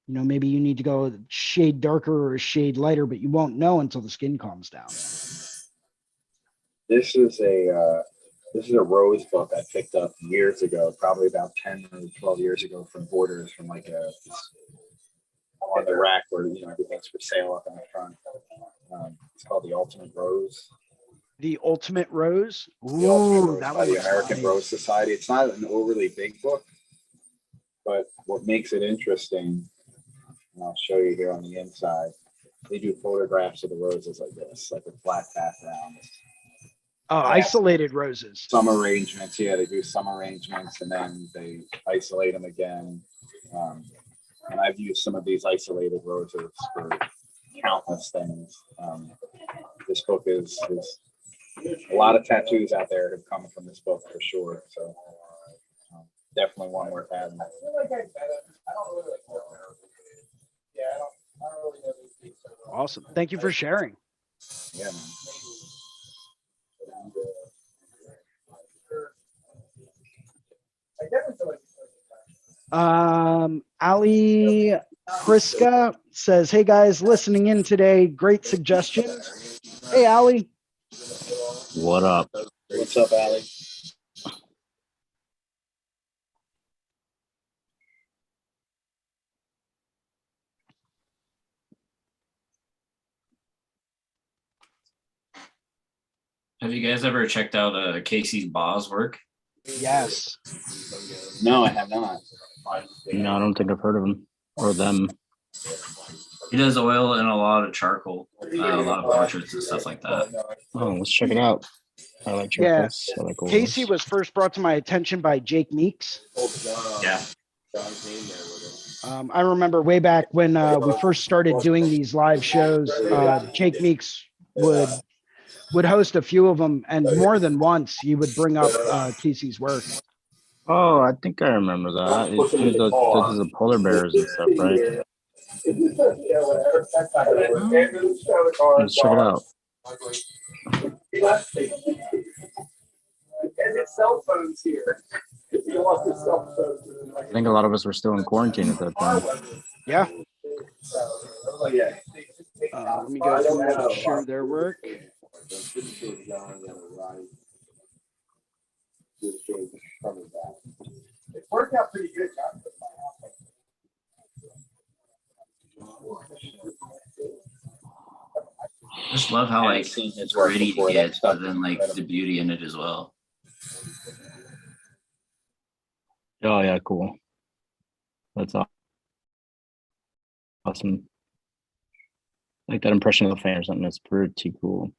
You know, maybe you need to go a shade darker or a shade lighter, but you won't know until the skin calms down. This is a rose book I picked up years ago, probably about 10 or 12 years ago from Borders, from like on the rack where, you know, everything's for sale up in the front. It's called The Ultimate Rose. The Ultimate Rose? The Ultimate Ooh, Rose that by one the looks American nice. Rose Society. It's not an overly big book, but what makes it interesting, and I'll show you here on the inside, they do photographs of the roses like this, like a flat background. Oh, isolated roses. Some arrangements, yeah, they do some arrangements and then they isolate them again. And I've used some of these isolated roses for countless things. This book is a lot of tattoos out there have come from this book for sure. So definitely one worth having. Awesome. Thank you for sharing. Yeah, man. Ali Priska says, hey guys, listening in today. Great suggestions. Hey, Ali. What up? What's up, Allie? Have you guys ever checked out Casey's Baugh's work? Yes. No, I have not. No, I don't think I've heard of him or them. He does oil and a lot of charcoal, a lot of portraits and stuff like that. Oh, let's check it out. I like charcoals. I like oils. Casey was first brought to my attention by Jake Meeks. Yeah. I remember way back when we first started doing these live shows, Jake Meeks would host a few of them, and more than once he would bring up Casey's work. Oh, I think I remember that. Those are the polar bears and stuff, right? Let's check it out. Cell phones here. I think a lot of us were still in quarantine at that time. Yeah. Let me go ahead and share their work. It worked out pretty good. I just love how like seen his it's work gritty before, it that gets, stuff but then like the beauty in it as well. Oh yeah, cool. That's awesome. Like that impression of the fan or something. That's pretty cool.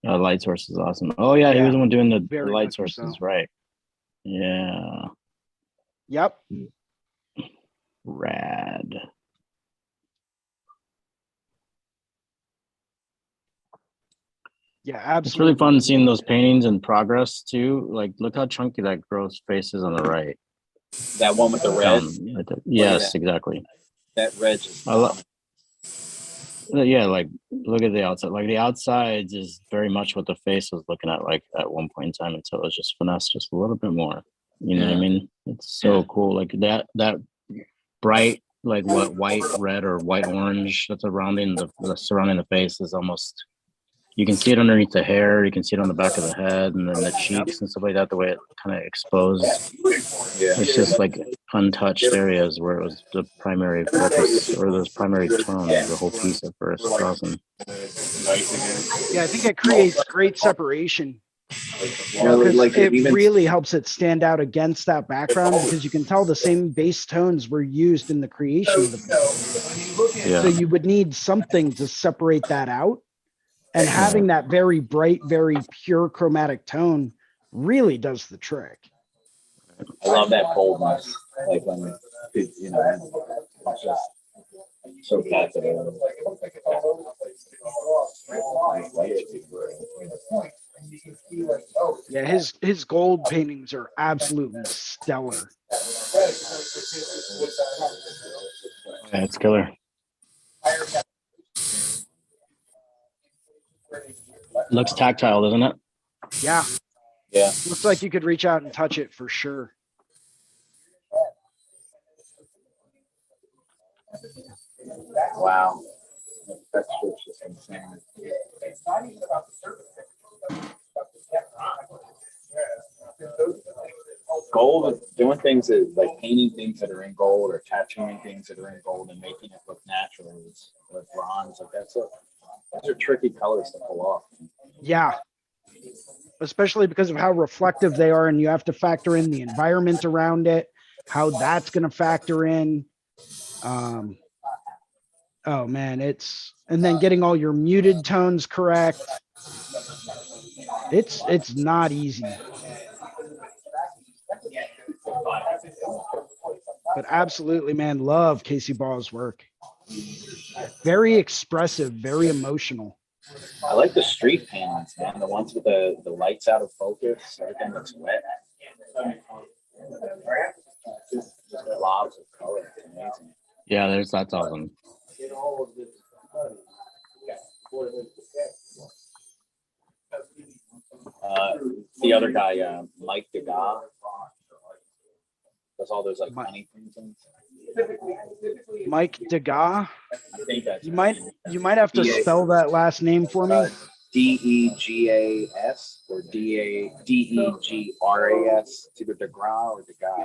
Light source is awesome. Oh yeah, he was the one doing the Very light much sources, so. right? Yeah, Yep. rad. Yeah, It's absolutely. really fun seeing those paintings in progress too. Like, look how chunky that girl's face is on the right. That one with the red. Yes, exactly. That red is Yeah, like look at the outside. Like the outsides is very much what the face was looking at, like at one point in time, until it was just finessed just a little bit more. You know what I mean? It's so cool. Like that bright, like what white, red, or white orange that's surrounding the face is almost. You can see it underneath the hair. You can see it on the back of the head, and then the cheeks and stuff like that. The way it kind of exposed. Yeah. It's just like untouched areas where it was the primary focus or those primary tones of the whole piece at first. It's awesome. Yeah, I think it creates great separation. Well, Because like it even really helps it stand out against that background, because you can tell the same base tones were used in the creation of the piece. Yeah. So you would need something to separate that out. And having that very bright, very pure chromatic tone really does the trick. I love that boldness, like when you know, it's just so captivating. Yeah, his gold paintings are absolutely stellar. Yeah, it's killer. Looks tactile, doesn't it? Yeah, Yeah. looks like you could reach out and touch it for sure. Wow. That's just insane. It's not even about the surface. Gold, doing things that, like painting things that are in gold or tattooing things that are in gold and making it look natural with bronze, like those are tricky colors to pull off. Yeah, especially because of how reflective they are, and you have to factor in the environment around it, how that's going to factor in. Oh man, and then getting all your muted tones correct. It's not easy. But absolutely, man, love Casey Ball's work. Very expressive, very emotional. I like the street paintings, man. The ones with the lights out of focus, everything looks wet. Just blobs of color. It's amazing. Yeah, that's awesome. The other guy, Mike Degas, does all those like funny things. Mike Degas. I think that's You might have to spell that last name for me. Degas or Degras. It's either Degas or Degas.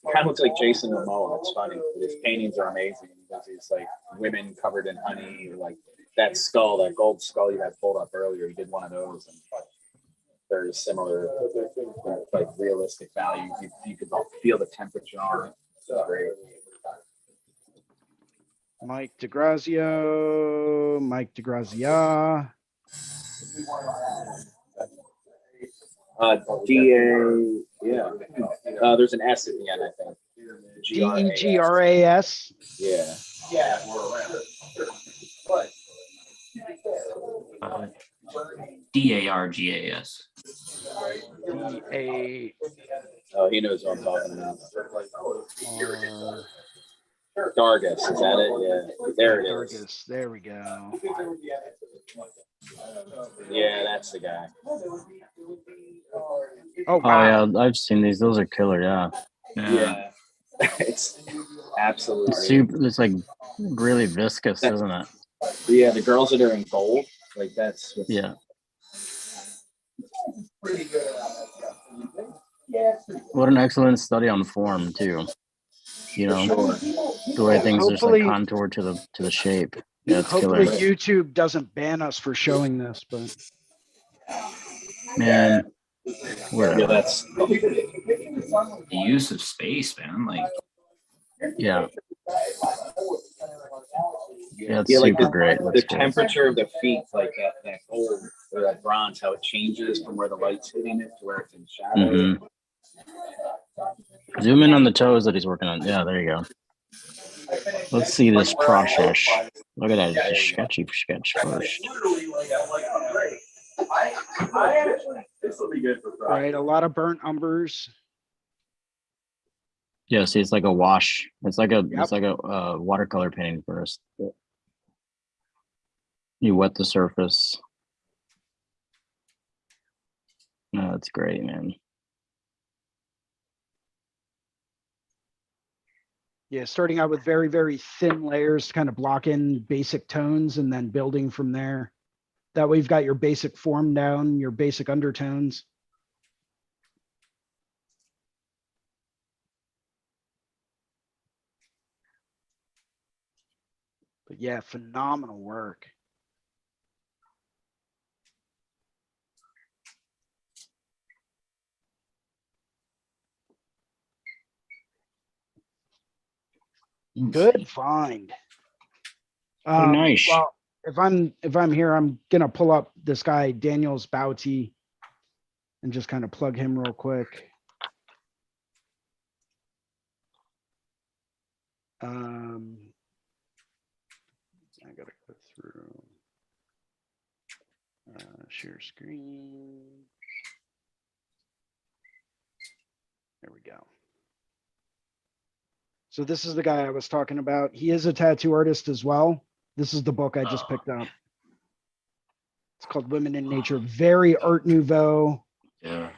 It kind of looks like Jason Momoa. It's funny. His paintings are amazing because he's like women covered in honey, or like that skull, that gold skull you had pulled up earlier. He did one of those, and very similar, like realistic value. You could feel the temperature on it. It's great. Mike DeGrazia, Mike DeGrazia. D-A, yeah. There's an S at the end, I think. Degras. Yeah. DARGAS. A Oh, he knows what I'm talking about. Dargus, is that it? Yeah. There it is. Dargus. There we go. Yeah, that's the guy. Oh wow. Yeah, I've seen these. Those are killer. Yeah. Yeah. It's absolutely. It's like really viscous, isn't it? Yeah, the girls that are in gold, like that's. Yeah. What an excellent study on form too. You know, the way things just like contour to the shape. Yeah, it's hopefully killer. YouTube doesn't ban us for showing this, but Man, whatever. Yeah, that's. The use of space, man. Like, Yeah. Yeah, it's Yeah, like super great. The Looks great. temperature of the feet, like that gold or that bronze, how it changes from where the light's hitting it to where it's in shadow. Zoom in on the toes that he's working on. Yeah, there you go. Let's see this process. Look at that. It's a sketchy sketch first. right, a lot of burnt umbers. Yeah, see, it's like a wash. It's like a watercolor painting first. You wet the surface. No, that's great, man. Yeah, starting out with very, very thin layers to kind of block in basic tones and then building from there. That way you've got your basic form down, your basic undertones. But yeah, phenomenal work. Good find. Oh, nice. Well, If I'm here, I'm gonna pull up this guy, Daniel's Bouty, and just kind of plug him real quick. I gotta go through share screen. There we go. So this is the guy I was talking about. He is a tattoo artist as well. This is the book I just picked up. It's called Women in Nature. Very Art Nouveau, Yeah.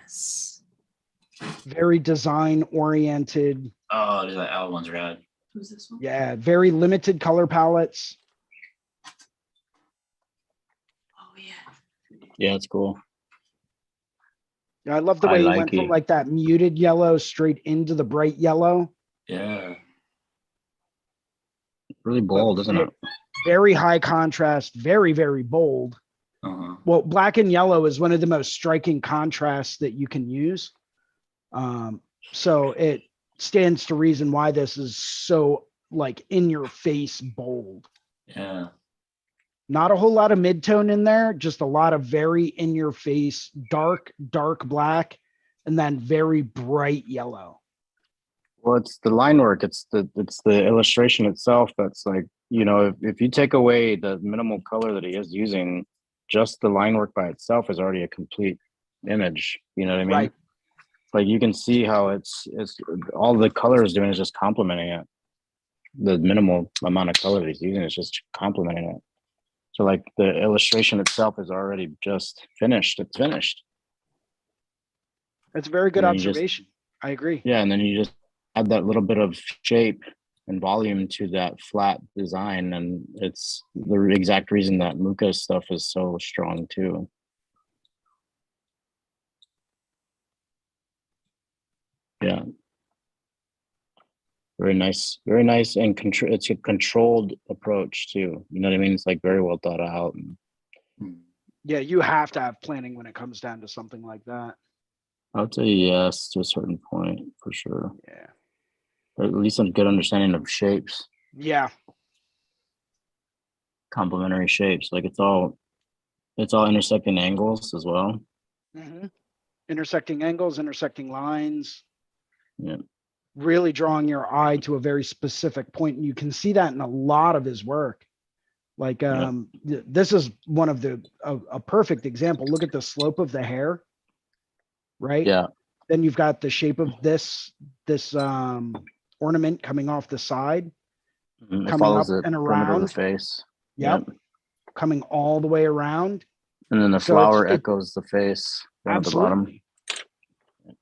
very design oriented. Oh, that L one's rad. Who's this one? Yeah, very limited color palettes. Oh yeah. Yeah, it's cool. I love the I way he like went from it. like that muted yellow straight into the bright yellow. Yeah. Really bold, isn't it? Very high contrast, very, very bold. Uh-huh. Well, black and yellow is one of the most striking contrasts that you can use. So it stands to reason why this is so like in your face bold. Yeah. Not a whole lot of midtone in there, just a lot of very in your face, dark black, and then very bright yellow. Well, it's the line work. It's the illustration itself that's like, you know, if you take away the minimal color that he is using, just the line work by itself is already a complete image. You know what I mean? Right. Like you can see how it's all the color is doing is just complementing it. The minimal amount of color that he's using is just complementing it. So like the illustration itself is already just finished. It's finished. That's a very good And then you just- observation. I agree. Yeah, and then you just add that little bit of shape and volume to that flat design, and it's the exact reason that Muka's stuff is so strong too. Yeah. Very nice, and it's a controlled approach too. You know what I mean? It's like very well thought out. Yeah, you have to have planning when it comes down to something like that. I would say yes to a certain point for sure. Yeah. Or at least a good understanding of shapes, Yeah. complementary shapes. Like it's all intersecting angles as well. Mhm. Intersecting angles, intersecting lines. Yeah. Really drawing your eye to a very specific point. And you can see that in a lot of his work. Like this is one of a perfect example. Look at the slope of the hair, right? Yeah. Then you've got the shape of this ornament coming off the side, It coming follows up the and perimeter of the around. face. Yep. Coming all the way around. And then the So flower it- echoes the face down at the bottom. Absolutely. And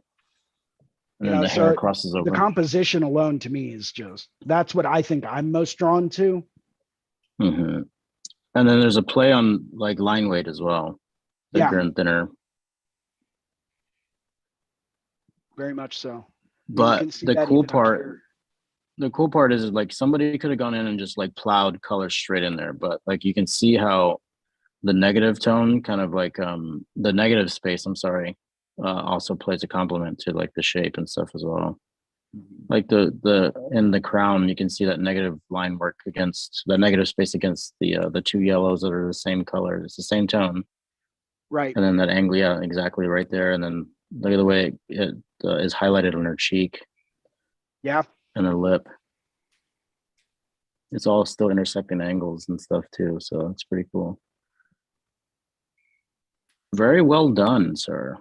You then know, the hair so crosses the over. composition alone to me is just, that's what I think I'm most drawn to. Hmm. And then there's a play on like line weight as well. Thicker Yeah. and thinner. Very much so. I mean, you But can see the that cool even up part, here. the cool part is like somebody could have gone in and just like plowed color straight in there. But like you can see how the negative tone kind of like the negative space, I'm sorry, also plays a complement to like the shape and stuff as well. Like the in the crown, you can see that negative line work against the negative space against the two yellows that are the same color. It's the same tone, Right. and then that angle, yeah, exactly right there. And then look at the way it is highlighted on her cheek Yeah. and her lip. It's all still intersecting angles and stuff too, so it's pretty cool. Very well done, sir.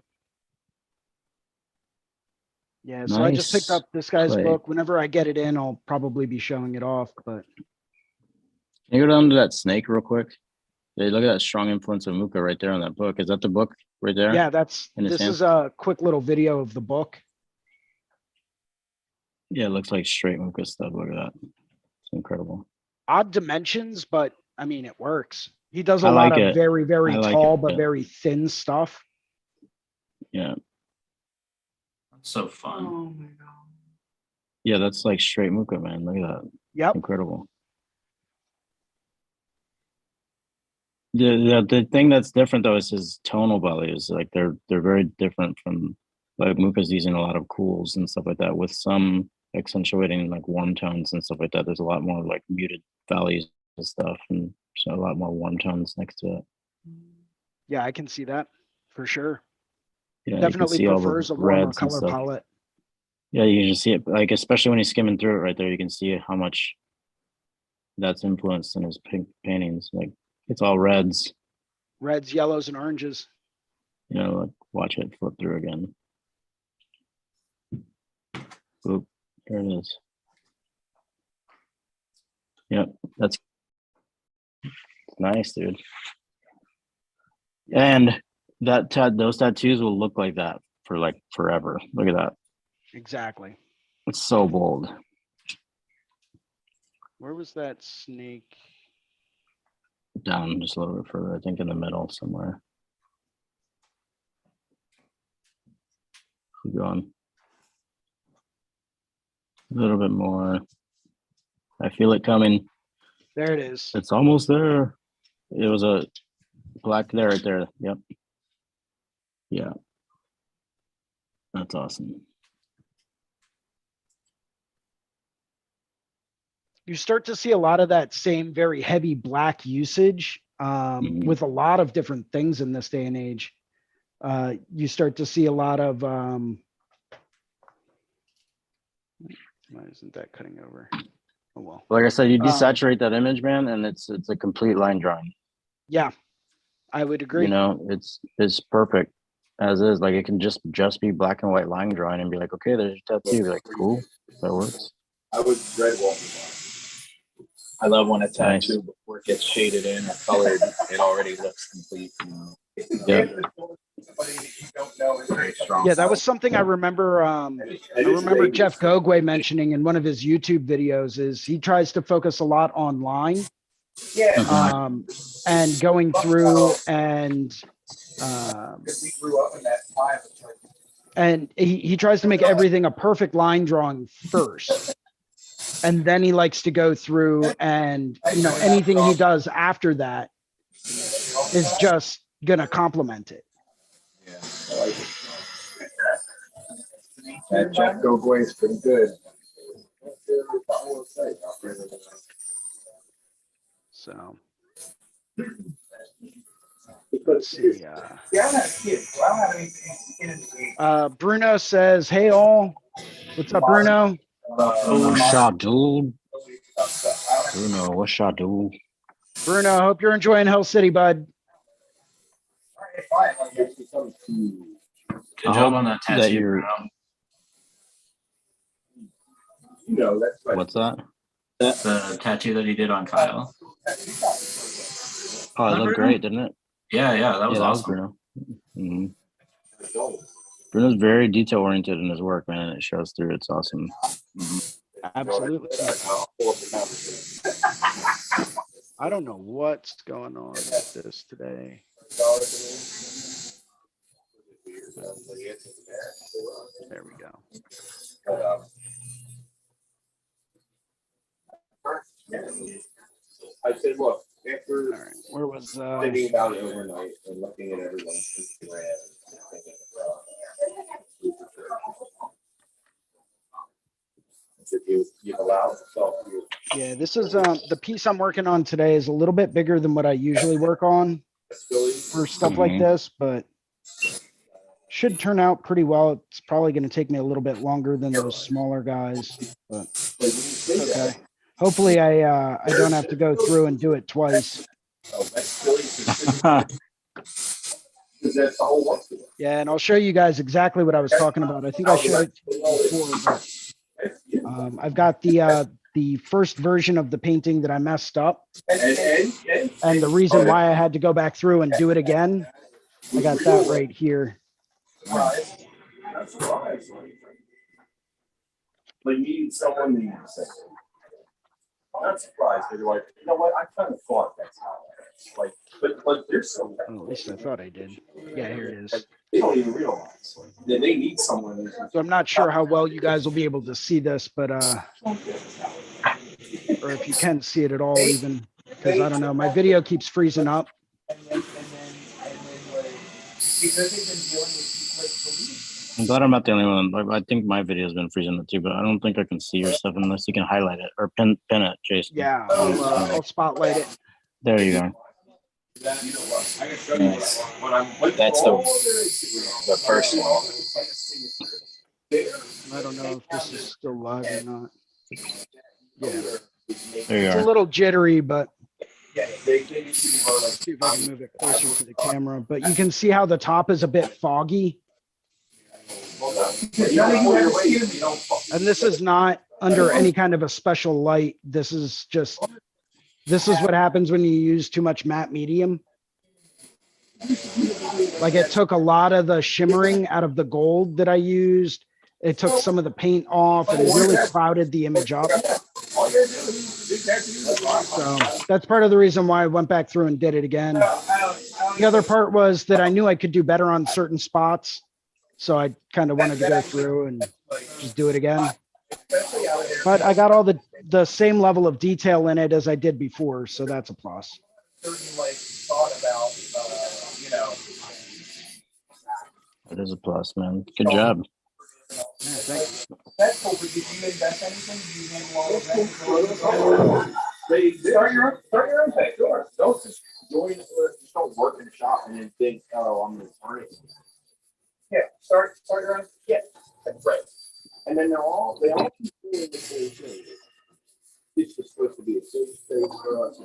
Yeah. So I just picked Nice up this guy's play. book. Whenever I get it in, I'll probably be showing it off, but Can you go down to that snake real quick? Yeah, look at that strong influence of Muka right there on that book. Is that the book right there? yeah, in his this hand? is a quick little video of the book. Yeah, it looks like straight Muka stuff. Look at that. It's incredible. Odd dimensions, but I mean, it works. He does a I lot like of it. very, very I like tall, it. but very thin stuff. Yeah. That's so fun. Oh my god. Yeah, that's like straight Muka, man. Look at that. Yep. Incredible. The thing that's different though is his tonal values. Like they're very different from like Muka's using a lot of cools and stuff like that, with some accentuating like warm tones and stuff like that. There's a lot more like muted values and stuff, and So a lot more warm tones next to it. Yeah, I can see that for sure. Yeah, Definitely you can see all the prefers a warmer reds and color stuff. palette. Yeah, you can just see it, like especially when he's skimming through it right there, you can see how much that's influenced in his pink paintings. Like it's all reds. Reds, yellows, and oranges. You know, like watch it flip through again. Oop, there it is. Yep, that's nice, dude. And those tattoos will look like that for like forever. Look at that. Exactly. It's so bold. Where was that snake? Down just a little bit further, I think in the middle somewhere. Keep going. A little bit more. I feel it coming. There it is. It's almost there. It was a black there, right there. Yep. Yeah. That's awesome. You start to see a lot of that same very heavy black usage Mhm. with a lot of different things in this day and age. You start to see a lot of why isn't that cutting over? Oh well. Like I said, you desaturate that image, man, and it's a complete line drawing. Yeah, I would agree. You know, it's perfect as is. Like it can just be black and white line drawing and be like, okay, there's your tattoo. Like, cool, that works. I would red wall. I love when a Nice. tattoo before it gets shaded in or colored, it already looks complete. You know? Yeah. Very strong. Yeah, that was something I remember. I remember Jeff Gogwe mentioning in one of his YouTube videos is he tries to focus a lot online, and going through and he tries to make everything a perfect line drawing first. And then he likes to go through and, you know, anything he does after that is just going to complement it. Yeah, I like it. That Jeff Gogwe is pretty good. So let's see. Bruno says, hey all. What's up, Bruno? What's shot, dude? Bruno, what's shot, dude? Bruno, hope you're enjoying Hell City, bud. Good job on that that tattoo, you're- Bruno. What's that? The tattoo that he did on Kyle. Oh, it looked great, didn't it? Yeah, that was awesome. Bruno. Mm-hmm. Bruno's very detail oriented in his work, man. And it shows through. It's awesome. Absolutely. I don't know what's going on with this today. There we go. I said, look, after All right, where was thinking about it overnight and looking at everyone's Instagram and thinking you've allowed yourself to. yeah, this is the piece I'm working on today is a little bit bigger than what I usually work on for stuff like this, but should turn out pretty well. It's probably going to take me a little bit longer than those smaller guys, but it's okay. Hopefully I don't have to go through and do it twice. Yeah, and I'll show you guys exactly what I was talking about. I think I showed it before, but I've got the first version of the painting that I messed up, and the reason why I had to go back through and do it again. I got that right here. But you need someone to say. I'm not surprised. They're like, you know what? I kind of thought that's how it is. Like, but there's some. Oh, at least I thought I did. Yeah, here it is. They don't even realize that they need someone. So I'm not sure how well you guys will be able to see this, but or if you can see it at all, even because I don't know, my video keeps freezing up. I'm glad I'm not the only one. I think my video has been freezing it too, but I don't think I can see your stuff unless you can highlight it or pin it, Jason. Yeah, I'll spotlight it. There you go. Nice. That's the first one. I don't know if this is still live or not. Yeah, There you it's a are. little jittery, but see if I can move it closer to the camera. But you can see how the top is a bit foggy. And this is not under any kind of a special light. This is what happens when you use too much matte medium. Like it took a lot of the shimmering out of the gold that I used. It took some of the paint off and really clouded the image up. So that's part of the reason why I went back through and did it again. The other part was that I knew I could do better on certain spots. So I kind of wanted to go through and just do it again. But I got all the same level of detail in it as I did before. So that's a plus. It is a plus, man. Good job. Yeah, thanks. That's cool, but did you invest anything? Did you handle all of that? Start your own thing. Sure. Don't just join, just don't work in the shop and then think, oh, I'm gonna learn it. Yeah, start your own. Yeah, That's right. And then they all keep doing the same thing. It's just supposed to be a safe space for us.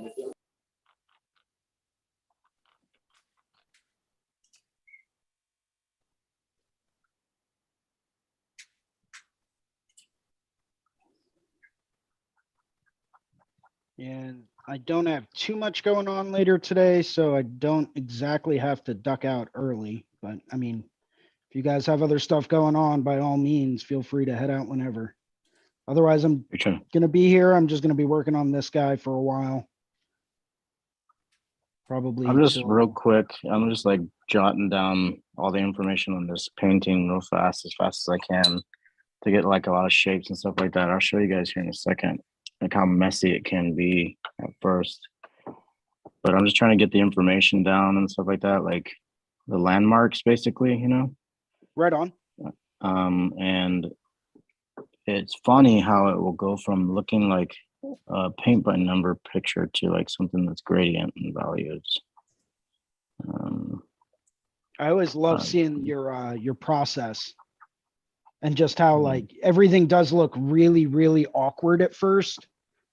And I don't have too much going on later today, so I don't exactly have to duck out early. But I mean, if you guys have other stuff going on, by all means, feel free to head out whenever. Otherwise, I'm You're trying. going to be here. I'm just going to be working on this guy for a while. Probably. I'm just till- real quick. I'm just like jotting down all the information on this painting real fast as I can to get like a lot of shapes and stuff like that. I'll show you guys here in a second, like how messy it can be at first. But I'm just trying to get the information down and stuff like that, like the landmarks, basically, you know. Right on. And it's funny how it will go from looking like a paint by number picture to like something that's gradient and values. I always love seeing your process and just how like everything does look really, really awkward at first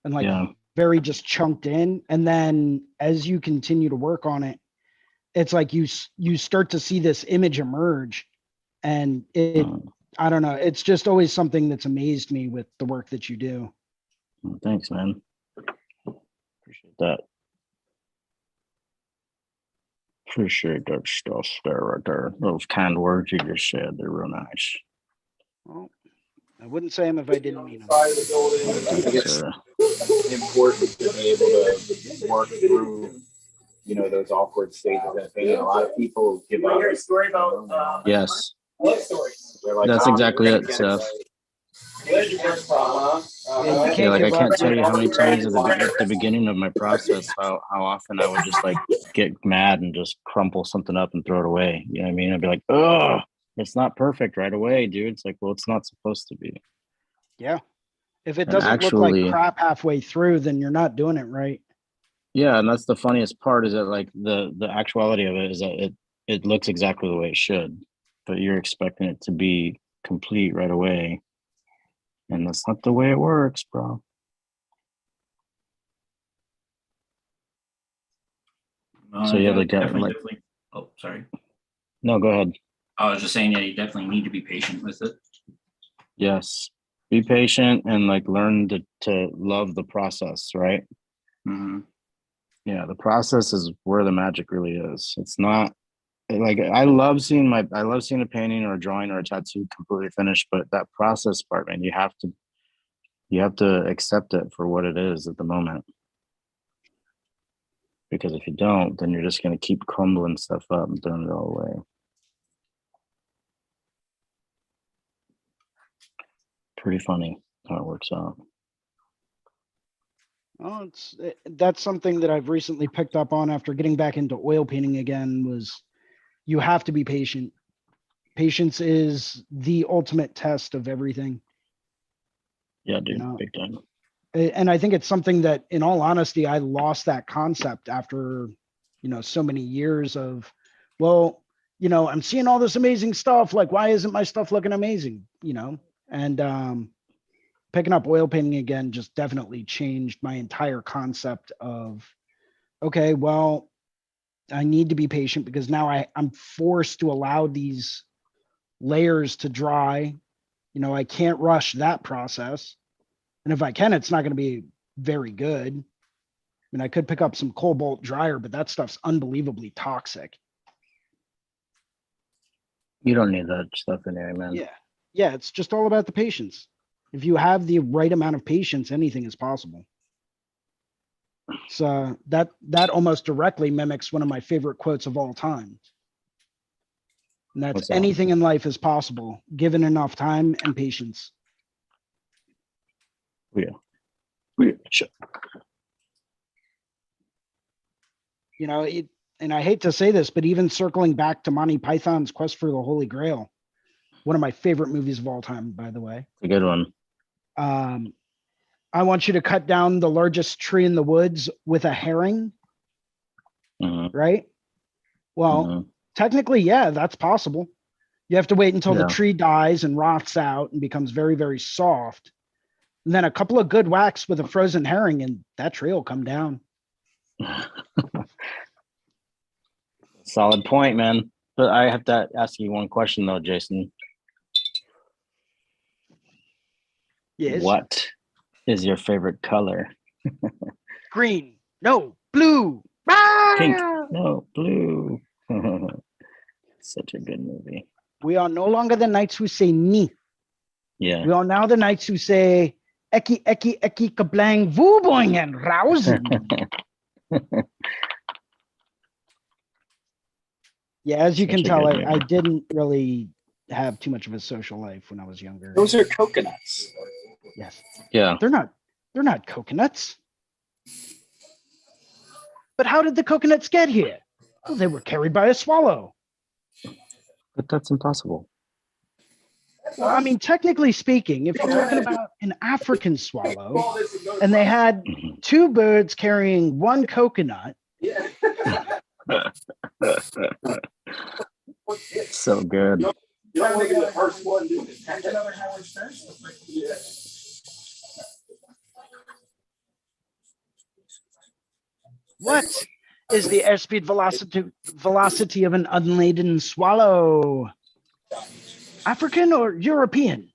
and like very just chunked in. And then as you continue to work on it, it's like you start to see this image emerge, and I don't know, it's just always something that's amazed me with the work that you do. Thanks, man. Appreciate that. Appreciate that stuff there, right there. Those kind words you just said, they're real nice. Well, I wouldn't say them if I didn't mean them. I think it's important to be able to work through, you know, those awkward stages of painting. A lot of people give up. Hear a story about Yes, what story? Like, that's exactly it, Seth. Where's your first problem? Yeah, like I can't tell you how many times at the beginning of my process, how often I would just like get mad and just crumple something up and throw it away. You know what I mean? I'd be like, oh, it's not perfect right away, dude. It's like, well, it's not supposed to be. Yeah. If it And doesn't look actually, like crap halfway through, then you're not doing it right. Yeah, and that's the funniest part, is that like the actuality of it is that it looks exactly the way it should, but you're expecting it to be complete right away. And that's not the way it works, bro. So yeah, like definitely. Oh, sorry. No, go ahead. I was just saying, yeah, you definitely need to be patient with it. Yes, be patient and like learn to love the process, right? Mm-hmm. Yeah, the process is where the magic really is. It's not like I love seeing a painting or a drawing or a tattoo completely finished, but that process part, man, you have to accept it for what it is at the moment. Because if you don't, then you're just going to keep crumbling stuff up and throwing it all away. Pretty funny how it works out. Oh, that's something that I've recently picked up on after getting back into oil painting again, was you have to be patient. Patience is the ultimate test of everything. Yeah, dude, You know? big time. And I think it's something that, in all honesty, I lost that concept after, so many years of, well, I'm seeing all this amazing stuff. Like, why isn't my stuff looking amazing? And picking up oil painting again just definitely changed my entire concept of, okay, well, I need to be patient because now I'm forced to allow these layers to dry. I can't rush that process. And if I can, it's not going to be very good. I could pick up some cobalt dryer, but that stuff's unbelievably toxic. You don't need that stuff in there, man. Yeah. Yeah. It's just all about the patience. If you have the right amount of patience, anything is possible. So that almost directly mimics one of my favorite quotes of all time. And that's What's that? anything in life is possible, given enough time and patience. Yeah. Yeah. Sure. And I hate to say this, but even circling back to Monty Python's Quest for the Holy Grail, one of my favorite movies of all time, by the way. A good one. I want you to cut down the largest tree in the woods with a herring, right? Well, technically, yeah, that's possible. You have to wait until the tree dies and rots out and becomes very, very soft. And then a couple of good whacks with a frozen herring and that tree will come down. Solid point, man. But I have to ask you one question though, Jason. Yes. What is your favorite color? Green. No. Blue. Pink. No. Blue. Such a good movie. We are no longer the knights who say ni. Yeah. We are now the knights who say eki, eki, eki, kablang, voo, boing, and rousing. Yeah, as you can tell, I didn't really have too much of a social life when I was younger. Those are coconuts. Yes. Yeah. They're not coconuts. But how did the coconuts get here? Well, they were carried by a swallow. But that's impossible. Well, I mean, technically speaking, if you're talking about an African swallow and they had two birds carrying one coconut. So good. You're not making the first one, dude. Another Howard Stern. Yeah. What is the airspeed velocity of an unladen swallow? African or European?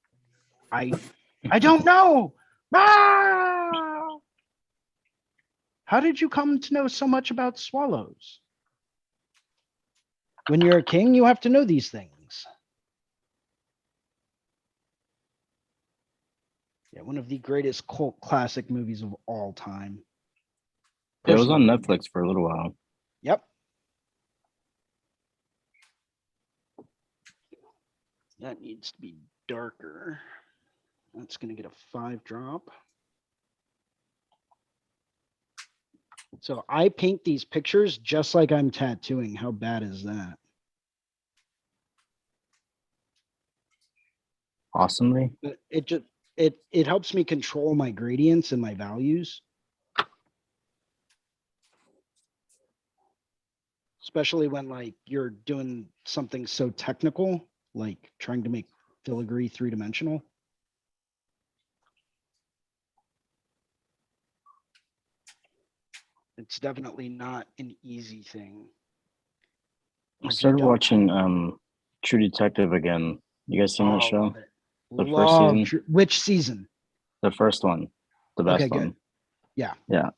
I don't know. Ah! How did you come to know so much about swallows? When you're a king, you have to know these things. Yeah, one of the greatest cult classic movies of all time. It was on Netflix for a little while. Yep. That needs to be darker. That's going to get a 5 drop. So I paint these pictures just like I'm tattooing. How bad is that? Awesomely. But it helps me control my gradients and my values. Especially when like you're doing something so technical, like trying to make filigree 3-dimensional. It's definitely not an easy thing. I started watching True Detective again. You guys seen that show? The first season? Which season? The first one. The best one. Good. Yeah. Yeah.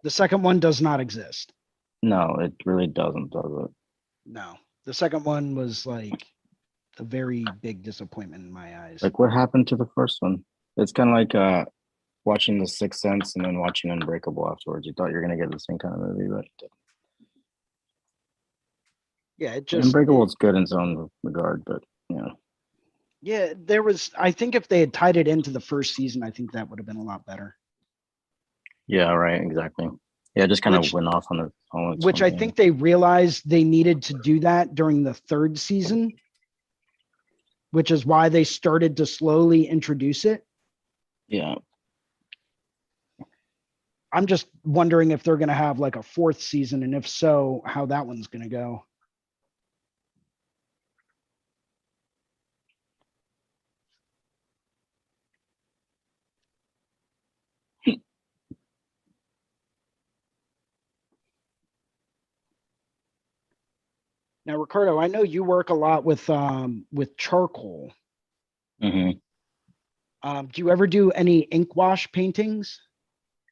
The second one does not exist. No, it really doesn't, does it? No. The second one was like a very big disappointment in my eyes. Like what happened to the first one? It's kind of like watching The Sixth Sense and then watching Unbreakable afterwards. You thought you were going to get the same kind of movie, but it didn't. Yeah, it just Unbreakable is good in its own regard, but yeah. Yeah, there was, I think if they had tied it into the first season, I think that would have been a lot better. Yeah, right, exactly. Yeah, it just kind of went off on its own. Which I think they realized they needed to do that during the third season, which is why they started to slowly introduce it. Yeah. I'm just wondering if they're going to have like a 4th season, and if so, how that one's going to go. Now, Ricardo, I know you work a lot with charcoal. Hmm. Do you ever do any ink wash paintings?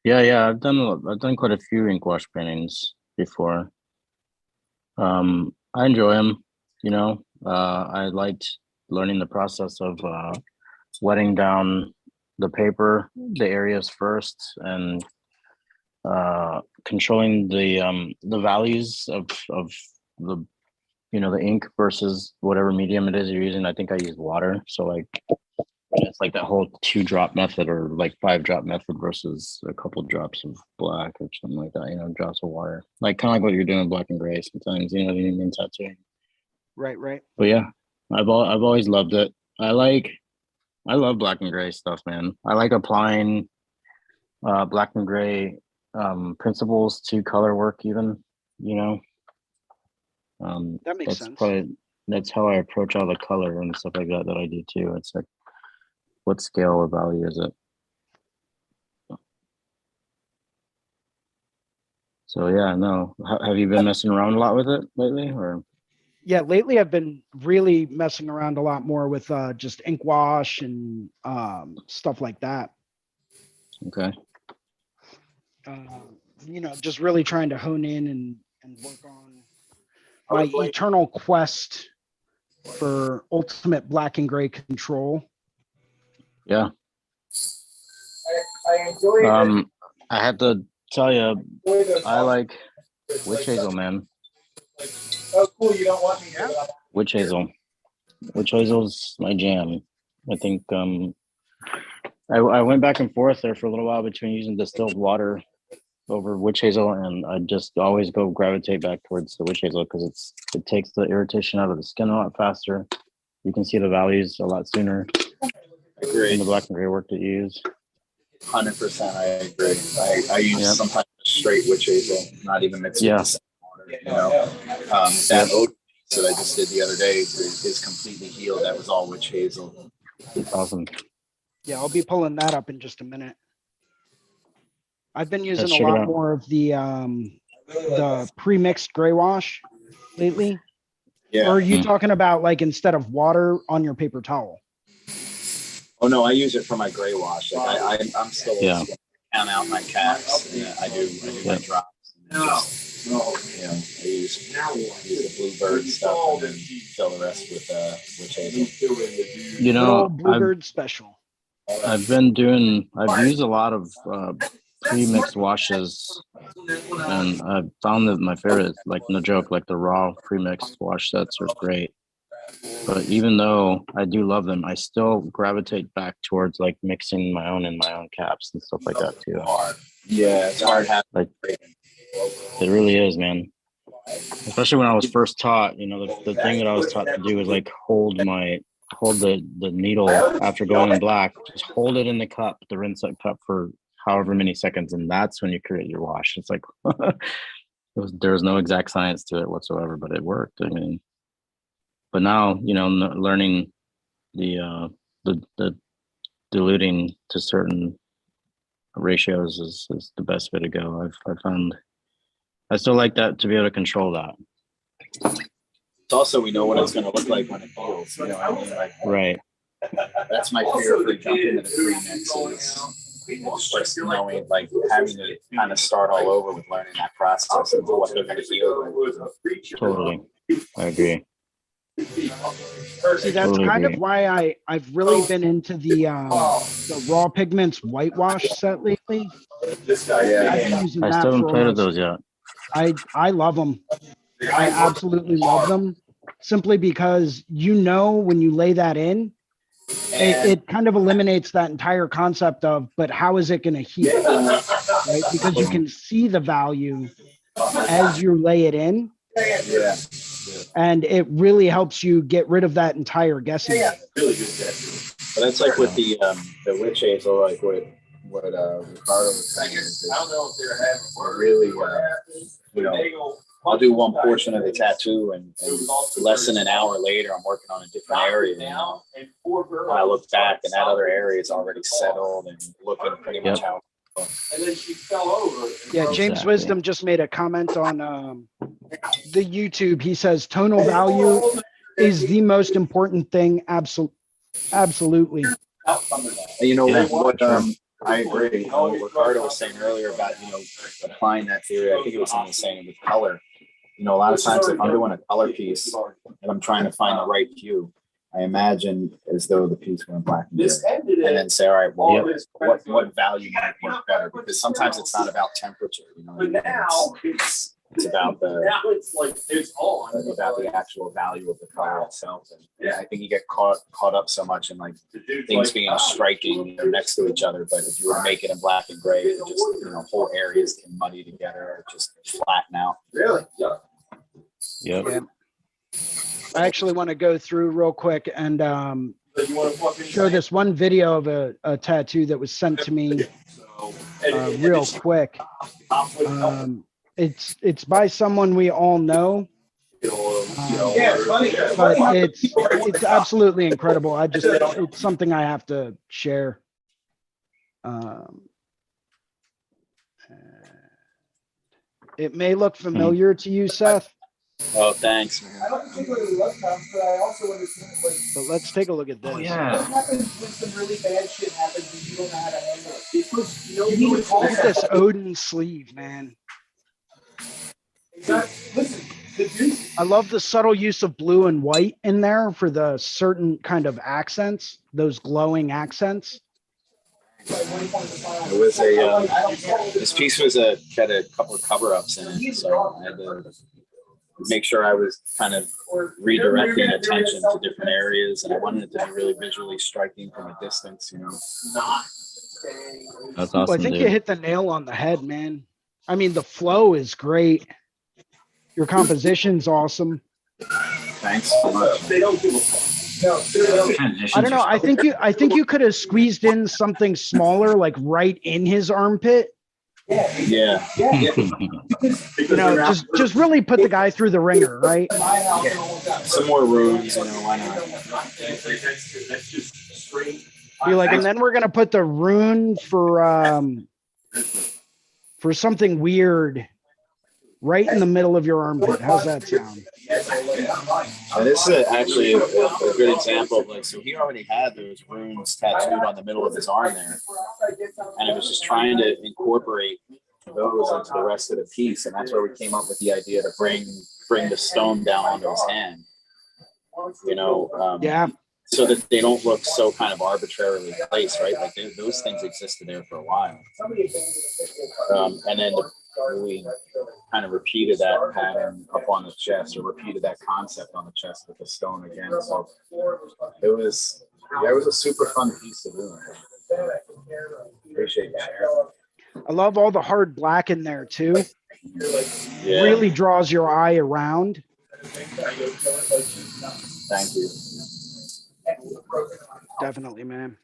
Yeah. I've done quite a few ink wash paintings before. I enjoy them. I liked learning the process of wetting down the paper, the areas first, and controlling the values of the the ink versus whatever medium it is you're using. I think I use water, so like it's like that whole 2-drop method or like 5-drop method versus a couple drops of black or something like that. Drops of water, like kind of like what you're doing with black and gray sometimes. What I mean, in tattooing. Right. But yeah, I've always loved it. I love black and gray stuff, man. I like applying black and gray principles to color work even, you know. That makes sense. That's how I approach all the color and stuff like that I do too. It's like, what scale or value is it? So yeah, no. Have you been messing around a lot with it lately, or? Yeah, lately I've been really messing around a lot more with just ink wash and stuff like that. Okay. Just really trying to hone in and work on my eternal quest for ultimate black and gray control. Yeah. I enjoy I have to tell you, I like witch hazel, man. Oh, cool. You don't want me to. Witch hazel. Witch hazel's my jam. I think I went back and forth there for a little while between using distilled water over witch hazel, and I just always go gravitate back towards the witch hazel because it takes the irritation out of the skin a lot faster. You can see the values a lot sooner in the black and gray work that you use. 100%, I agree. I use sometimes straight witch hazel, not even mixed with the same water. That oat that I just did the other day is completely healed. That was all witch hazel. Awesome. Yeah, I'll be pulling that up in just a minute. I've been using Let's a check it lot out. more of the pre-mixed gray wash lately. Yeah. Or are you talking about like instead of water on your paper towel? Oh no, I use it for my gray wash. Like I'm still count out my caps. And I do my drops. And just, I use the bluebird stuff and then fill the rest with witch hazel. Little bluebird special. I've used a lot of pre-mixed washes, and I've found that my favorite is, like, no joke, like the raw pre-mixed wash sets are great. But even though I do love them, I still gravitate back towards like mixing my own in my own caps and stuff like that too. Yeah, it's hard. Like, it really is, man. Especially when I was first taught, the thing that I was taught to do was like hold the needle after going in black, just hold it in the cup, the rinse up cup for however many seconds, and that's when you create your wash. It's like there was no exact science to it whatsoever, but it worked. I mean, but now learning the diluting to certain ratios is the best way to go. I found I still like that, to be able to control that. It's also, we know what it's going to look like when it heals. You know what I mean? Like, Right. That's my fear for jumping into the pre-mix is just knowing, like, having to kind of start all over with learning that process and what they're going to heal. Totally. I agree. See, that's kind of why I've really been into the raw pigments whitewash set lately. I've been using I that still haven't for played with those yet. I love them. I absolutely love them, simply because when you lay that in, it kind of eliminates that entire concept of, but how is it going to heal, right? Because you can see the value as you lay it in. Yeah. And it really helps you get rid of that entire guessing. But that's like with the witch hazel, like with what Ricardo was saying is I don't know if they're having. we're really, you know, I'll do one portion of the tattoo, and less than an hour later, I'm working on a different area. You know, and I look back, and that other area is already settled and looking pretty much how. And then she fell over. Yeah, James Exactly. Wisdom just made a comment on the YouTube. He says tonal value is the most important thing. Absolutely. You know Yeah. what? I agree. What Ricardo was saying earlier about applying that theory. I think it was him saying with color. You know, a lot of times if I'm doing a color piece and I'm trying to find the right hue, I imagine as though the piece went black and gray, and then say, all right, well, what value might work better? Because sometimes it's not about temperature. You know, But now it's about the on. about the actual value of the color itself. And I think you get caught up so much in like things being striking next to each other. But if you were to make it in black and gray, it just whole areas can muddy together or just flatten out. Really? Yeah. Yep. Yeah. I actually want to go through real quick and show this one video of a tattoo that was sent to me real quick. It's by someone we all know, but it's absolutely incredible. It's something I have to share. It may look familiar to you, Seth. Oh, thanks. I don't particularly love cops, but I also understand what But let's take a look at this. Oh, yeah. happens when some really bad shit happens and you don't know how to handle it. Because you would call Look at this Odin sleeve, man. Listen, the dude. I love the subtle use of blue and white in there for the certain kind of accents, those glowing accents. It was this piece was had a couple of cover-ups in it, so I had to make sure I was kind of redirecting attention to different areas, and I wanted it to be really visually striking from a distance, That's Well, I awesome, think dude. you hit the nail on the head, man. I mean, the flow is great. Your composition's awesome. Thanks so much. They don't give a fuck. I don't know. I think you could have squeezed in something smaller, like right in his armpit. Yeah. You know, just really put the guy through the ringer, right? Some more rooms, why not? Be like, and then we're gonna put the rune for something weird right in the middle of your armpit. How's that sound? And this is actually a good example of so he already had those runes tattooed on the middle of his arm there, and it was just trying to incorporate those into the rest of the piece, and that's where we came up with the idea to bring the stone down onto his hand. Yeah. So that they don't look so kind of arbitrarily placed, right? Like those things existed there for a while, and then we kind of repeated that pattern up on the chest, or repeated that concept on the chest with the stone again. So it was a super fun piece to do. Appreciate you sharing. I love all the hard black in there too. Yeah. Really draws your eye around. Thank you. Definitely, man.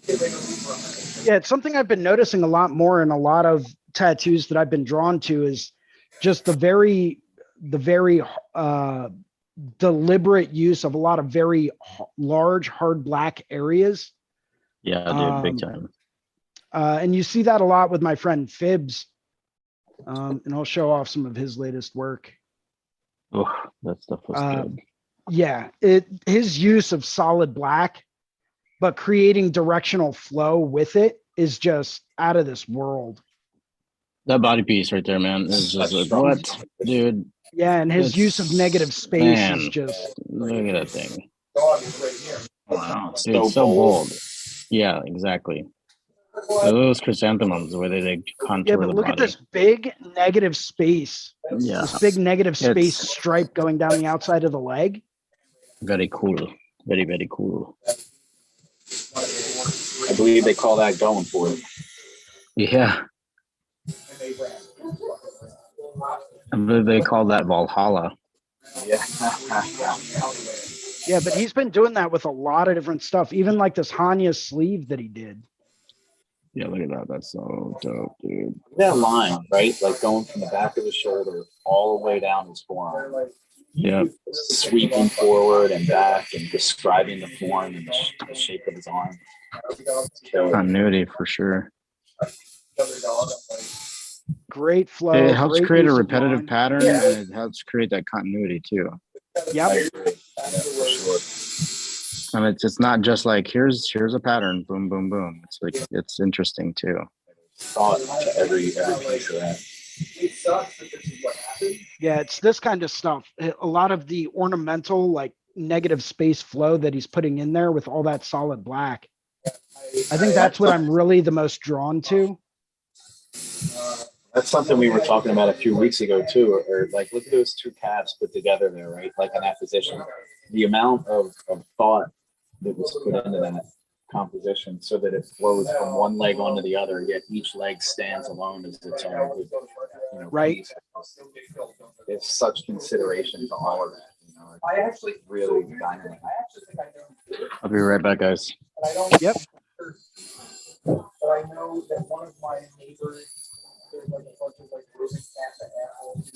Yeah, it's something I've been noticing a lot more in a lot of tattoos that I've been drawn to is just the very deliberate use of a lot of very large, hard black areas. Yeah, dude, big time. And you see that a lot with my friend Phibbs. And I'll show off some of his latest work. Oh, that stuff was good. Yeah, his use of solid black, but creating directional flow with it is just out of this world. That body piece right there, man, is just like, what, dude? Yeah, and his use of negative space is Man, just look at that thing. Wow. Dude, so bold. Yeah, exactly. So those chrysanthemums, where they contour yeah. But the look body. at this big negative space. Yeah, This big negative space It's- stripe going down the outside of the leg. very cool. Very, very cool. I believe they call that going for it. Yeah. I believe they call that Valhalla. Yeah. Yeah, but he's been doing that with a lot of different stuff. Even like this Hanya sleeve that he did. Yeah, look at that. That's so dope, dude. That line, right? Like going from the back of his shoulder all the way down his forearm. Yeah. Sweeping forward and back and describing the form and the shape of his arm. Continuity for sure. Great flow. It helps great create a use of repetitive line. pattern, and it helps create that continuity too. Yep. And it's not just like here's a pattern, boom, boom, boom. It's like it's interesting too. Thought to every piece of that. It sucks that this is what happened. Yeah, it's this kind of stuff. A lot of the ornamental, like negative space flow that he's putting in there with all that solid black. I think that's what I'm really the most drawn to. That's something we were talking about a few weeks ago too, or like look at those two calves put together there, right? Like in that position. The amount of thought that was put into that composition so that it flows from one leg onto the other, yet each leg stands alone as its own, you know, Right. piece. There's such consideration to all of that. You know, I actually really dynamic. I actually think I know. I'll be right back, guys. But I don't. Yep. But I know that one of my neighbors, there's like a bunch of like roofing cats and assholes.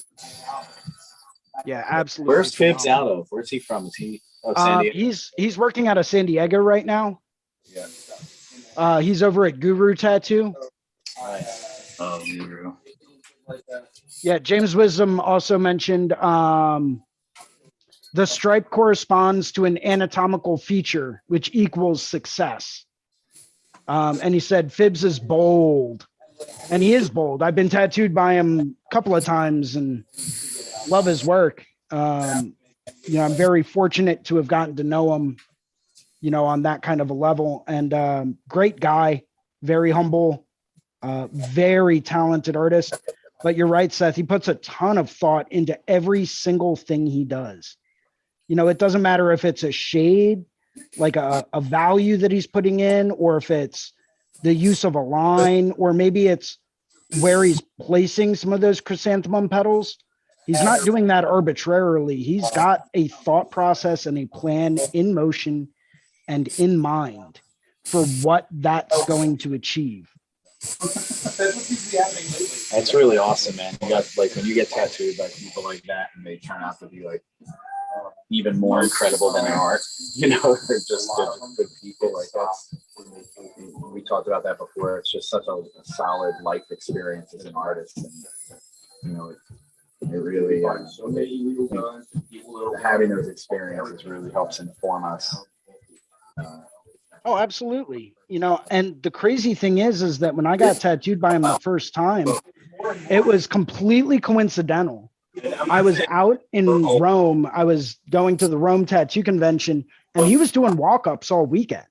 Yeah, absolutely. Where's Phibbs out of? Where's he from? Is he San Diego? He's working out of San Diego right now. Yeah. He's over at Guru Tattoo. Nice. Oh, Guru. Yeah, James Wisdom also mentioned the stripe corresponds to an anatomical feature which equals success. And he said Phibbs is bold, and he is bold. I've been tattooed by him a couple of times and love his work. You know, I'm very fortunate to have gotten to know him, you know, on that kind of a level. And great guy, very humble, very talented artist. But you're right, Seth. He puts a ton of thought into every single thing he does. You know, it doesn't matter if it's a shade, like a value that he's putting in, or if it's the use of a line, or maybe it's where he's placing some of those chrysanthemum petals. He's not doing that arbitrarily. He's got a thought process and a plan in motion and in mind for what that's going to achieve. That's really awesome, man. You got like when you get tattooed by people like that, and they turn out to be like even more incredible than their art. You know, they're just good people. Like that's we talked about that before. It's just such a solid life experience as an artist, and you know, it really having those experiences really helps inform us. Oh, absolutely. You know, and the crazy thing is that when I got tattooed by him the first time, it was completely coincidental. I was out in Rome. I was going to the Rome Tattoo Convention, and he was doing walk-ups all weekend.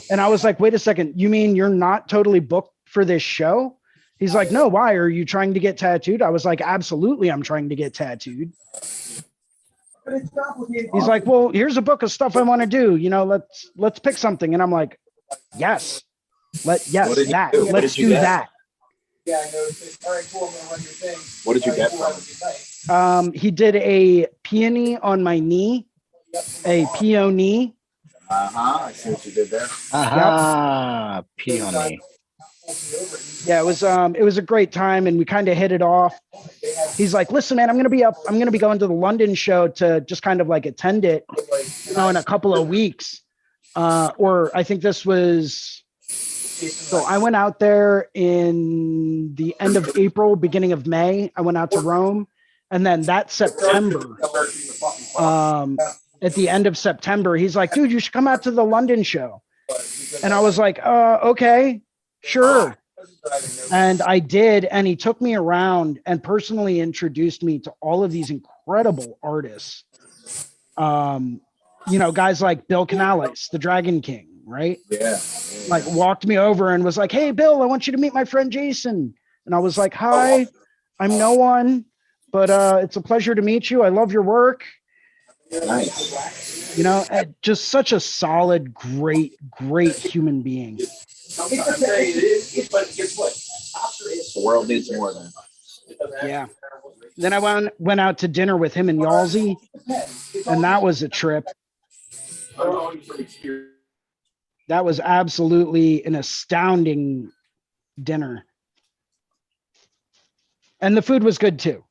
And I was like, wait a second, you mean you're not totally booked for this show? He's like, no, why? Are you trying to get tattooed? I was like, absolutely, I'm trying to get tattooed. He's like, well, here's a book of stuff I want to do. You know, let's pick something. And I'm like, yes, let's do that. Yeah, I noticed. All right, cool. I'm gonna run your thing. What did you get from him? He did a peony on my knee, a peony. I see what you did there. Peony. Yeah, it was a great time, and we kind of hit it off. He's like, listen, man, I'm going to be going to the London show to just kind of like attend it, you know, in a couple of weeks. Or I think this was, so I went out there in the end of April, beginning of May. I went out to Rome, and then that September, at the end of September, he's like, dude, you should come out to the London show. And I was like, okay, sure. And I did. And he took me around and personally introduced me to all of these incredible artists. You know, guys like Bill Canales, the Dragon King, right? Yeah. Like walked me over and was like, hey, Bill, I want you to meet my friend Jason. And I was like, hi, I'm no one, but it's a pleasure to meet you. I love your work. Nice. You know, just such a solid, great human being. The world needs more than. Yeah. Then I went out to dinner with him and Yalzi, and that was a trip. That was absolutely an astounding dinner. And the food was good too.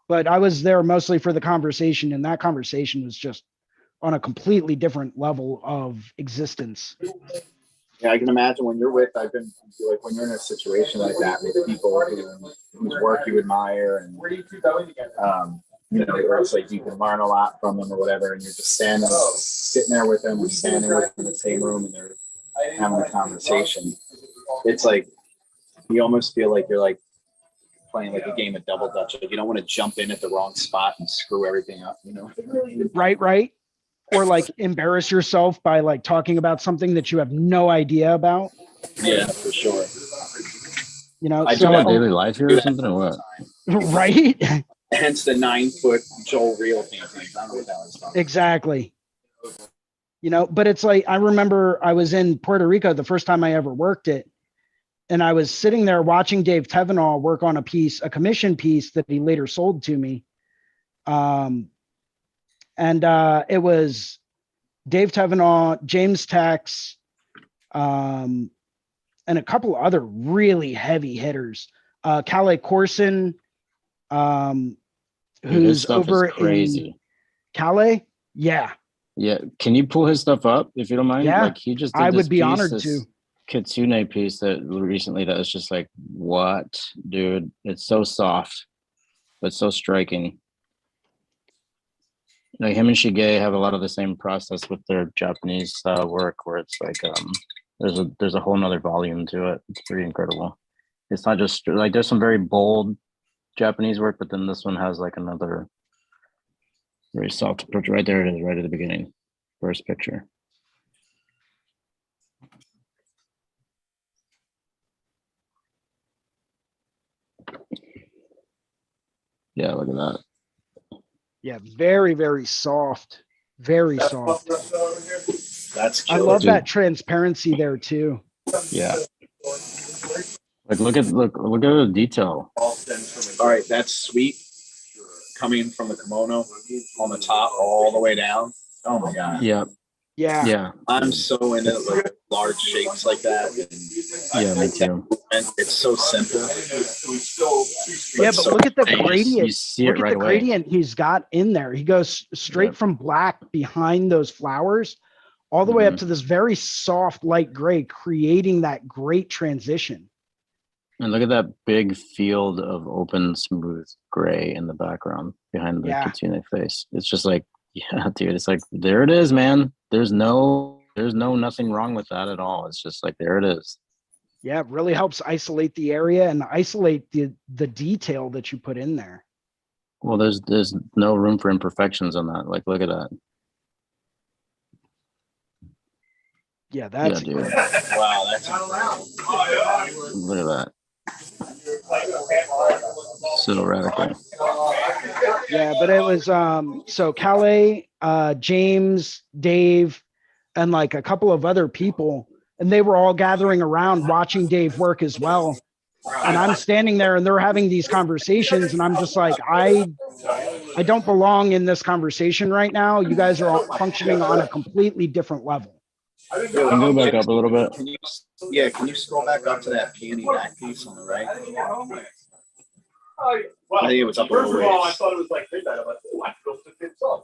But I was there mostly for the conversation, and that conversation was just on a completely different level of existence. Yeah, I can imagine when you're with, I've been like when you're in a situation like that with people whose work you admire, and you know, where it's like you can learn a lot from them or whatever, and you're just sitting there with them, or standing with them in the same room, and they're having a conversation. It's like you almost feel like you're like playing like a game of double dutch. Like you don't want to jump in at the wrong spot and screw everything up, you know? Right. Or like embarrass yourself by like talking about something that you have no idea about. Yeah, for sure. You know, I So about daily life here or something or what? right? Hence the 9-foot Joel Reel paintings. I don't know what that was from. Exactly. You know, but it's like, I remember I was in Puerto Rico the first time I ever worked it. And I was sitting there watching Dave Tevenall work on a commission piece that he later sold to me. It was Dave Tevenall, James Tex, and a couple other really heavy hitters. Calais Corson, Dude, his who's stuff over is crazy. in Calais. Yeah. Yeah. Can you pull his stuff up if you don't mind? Yeah, Like he just did I this would be piece, honored this to. Kitsune piece that recently that was just like, what, dude? It's so soft, but so striking. Like him and Shige have a lot of the same process with their Japanese style work, where it's like there's a whole nother volume to it. It's pretty incredible. It's not just like there's some very bold Japanese work, but then this one has like another very soft approach. Right there it is, right at the beginning, first picture. Yeah, look at that. Yeah, very, very soft. Very soft. That's I killer. love Dude. that transparency there too. Yeah. Like look at the detail. All right, that's sweet coming from the kimono on the top all the way down. Oh my god. Yeah. Yeah. Yeah. I'm so into like large shapes like that. Yeah, me too. And it's so simple. Yeah, but look at the You gradient. see it Look at right the away. gradient he's got in there. He goes straight Yep. from black behind those flowers all the way up Mhm. to this very soft light gray, creating that great transition. And look at that big field of open, smooth gray in the background behind the Yeah. Kitsune face. It's just like, yeah, dude, it's like, there it is, man. There's nothing wrong with that at all. It's just like, there it is. Yeah, it really helps isolate the area and isolate the detail that you put in there. Well, there's no room for imperfections on that. Like, look at that. Yeah, that's Yeah, dude. Wow, that's incredible. Look at that. So radical. yeah, but it was so Calais, James, Dave, and like a couple of other people, and they were all gathering around watching Dave work as well. And I'm standing there and they're having these conversations, and I'm just like, I don't belong in this conversation right now. You guys are all functioning on a completely different level. Can you go back up a little bit? Can you scroll back up to that peony back piece on the right? I think it was up a little First of all, I ways. thought it was like midnight. I'm like, oh, I feel to fit some.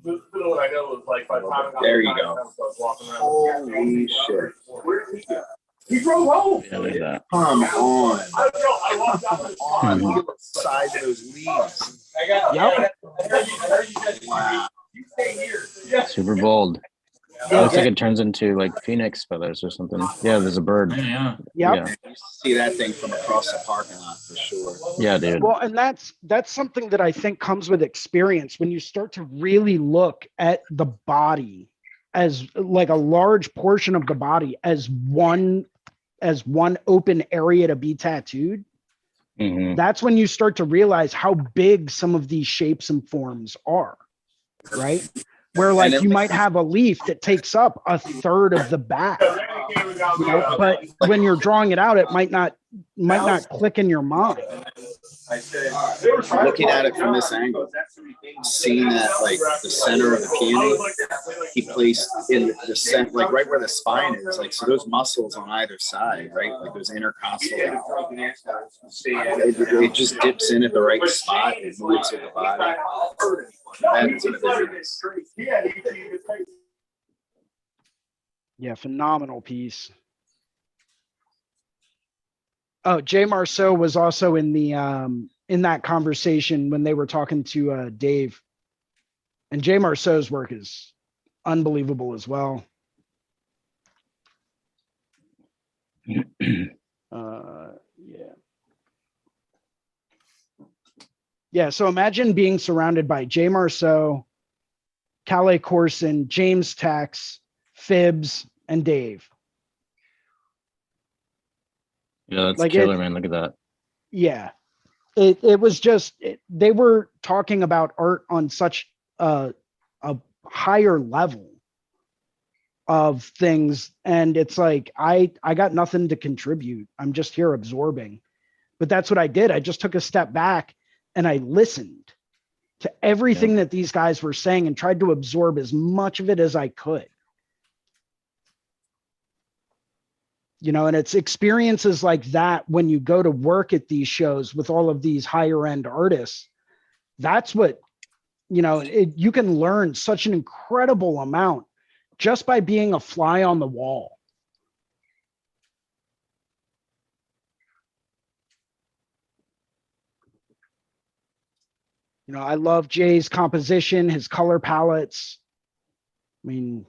Little what I know was like by the time I got There you back, go. I was walking around. Holy shit. Where did he go? He drove home. Yeah, look at that. Come on. I don't know. I walked out of the On. Look at the size of those leaves. Yep. Wow. You stay here. Super bold. It looks like it turns into like phoenix feathers or something. Yeah, there's a bird. Yeah. Yep. Yeah, You see that thing from across the parking lot for sure. yeah, dude. Well, and that's something that I think comes with experience. When you start to really look at the body as like a large portion of the body as one open area to be tattooed, Mhm. that's when you start to realize how big some of these shapes and forms are, right? Where like you might have a leaf that takes up a third of the back. But when you're drawing it out, it might not click in your mind. Looking at it from this angle, seeing that like the center of the peony, he placed in the center, like right where the spine is, like so those muscles on either side, right, like those intercostal, it just dips in at the right spot and moves with the body. That is hilarious. Yeah, phenomenal piece. Oh, Jay Marceau was also in the in that conversation when they were talking to Dave. And Jay Marceau's work is unbelievable as well. Yeah. Yeah, so imagine being surrounded by Jay Marceau, Calais Corson, James Tex, Phibbs, and Dave. Yeah, that's Like killer, man. Look at that. Yeah. It was just, they were talking about art on such a higher level of things. And it's like, I got nothing to contribute. I'm just here absorbing. But that's what I did. I just took a step back and I listened to everything that these guys were saying and tried to absorb as much of it as I could. You know, and it's experiences like that when you go to work at these shows with all of these higher end artists. That's what, you know, you can learn such an incredible amount just by being a fly on the wall. You know, I love Jay's composition, his color palettes. I mean,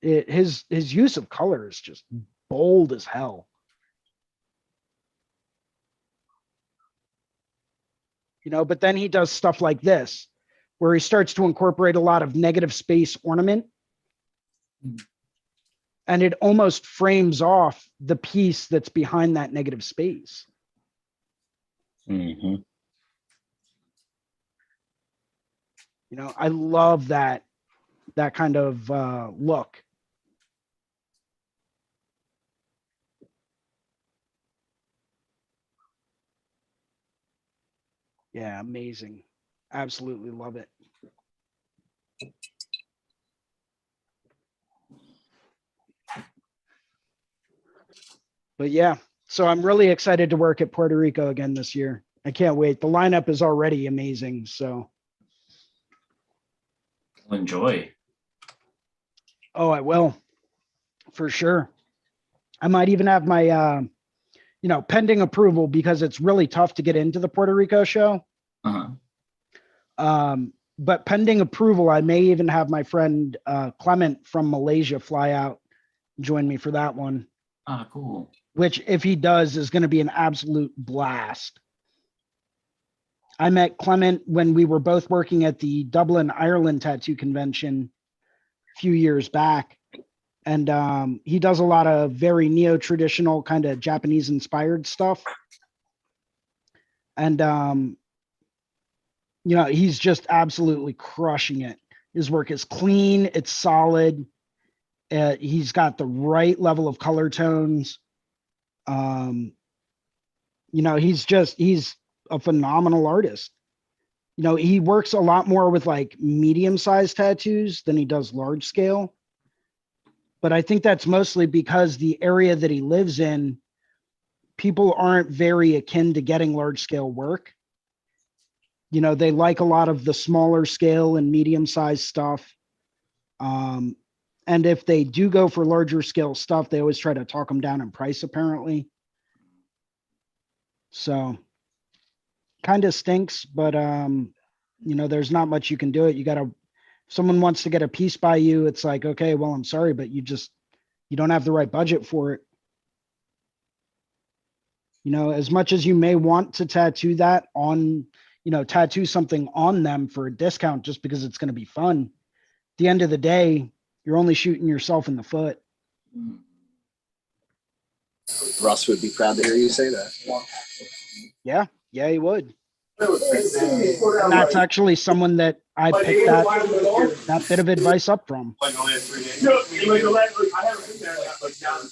his use of color is just bold as hell. You know, but then he does stuff like this, where he starts to incorporate a lot of negative space ornament. And it almost frames off the piece that's behind that negative space. Mm-hmm. You know, I love that kind of look. Yeah, amazing. Absolutely love it. But yeah, so I'm really excited to work at Puerto Rico again this year. I can't wait. The lineup is already amazing. So. Enjoy. Oh, I will. For sure. I might even have my, you know, pending approval because it's really tough to get into the Puerto Rico show. But pending approval, I may even have my friend Clement from Malaysia fly out, join me for that one. Ah, cool. Which, if he does, is going to be an absolute blast. I met Clement when we were both working at the Dublin, Ireland tattoo convention a few years back. And he does a lot of very neo-traditional kind of Japanese inspired stuff. And, you know, he's just absolutely crushing it. His work is clean. It's solid. He's got the right level of color tones. You know, he's a phenomenal artist. You know, he works a lot more with like medium-sized tattoos than he does large scale. But I think that's mostly because the area that he lives in, people aren't very akin to getting large scale work. You know, they like a lot of the smaller scale and medium-sized stuff. And if they do go for larger scale stuff, they always try to talk them down in price, apparently. So kind of stinks, but you know, there's not much you can do it. You gotta, if someone wants to get a piece by you, it's like, okay, well, I'm sorry, but you don't have the right budget for it. You know, as much as you may want to tattoo that on, you know, tattoo something on them for a discount just because it's going to be fun. At the end of the day, you're only shooting yourself in the foot. Russ would be proud to hear you say that. Yeah, he would. And that's actually someone that I picked that bit of advice up from. All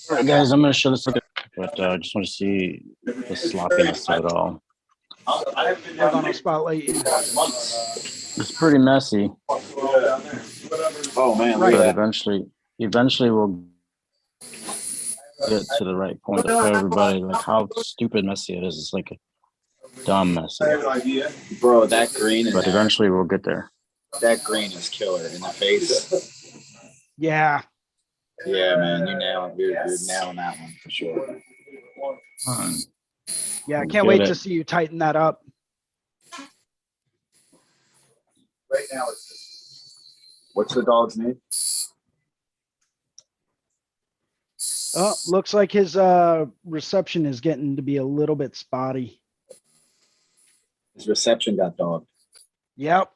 right, guys, I'm gonna show this, but I just want to see the sloppiness of it all. Hold on, I'll spotlight you. It's pretty messy, Oh man, Right. look but at that. eventually we'll get to the right point to show everybody like how stupid messy it is. It's like dumb messy, Bro, that green in but there, eventually we'll get there. that green is killer in the face. Yeah. Yeah, man, you're nailing that one for sure. Yeah, I We'll can't get wait it. to see you tighten that up. Right now, it's just. What's the dog's name? Oh, looks like his reception is getting to be a little bit spotty. His reception got dogged. Yep.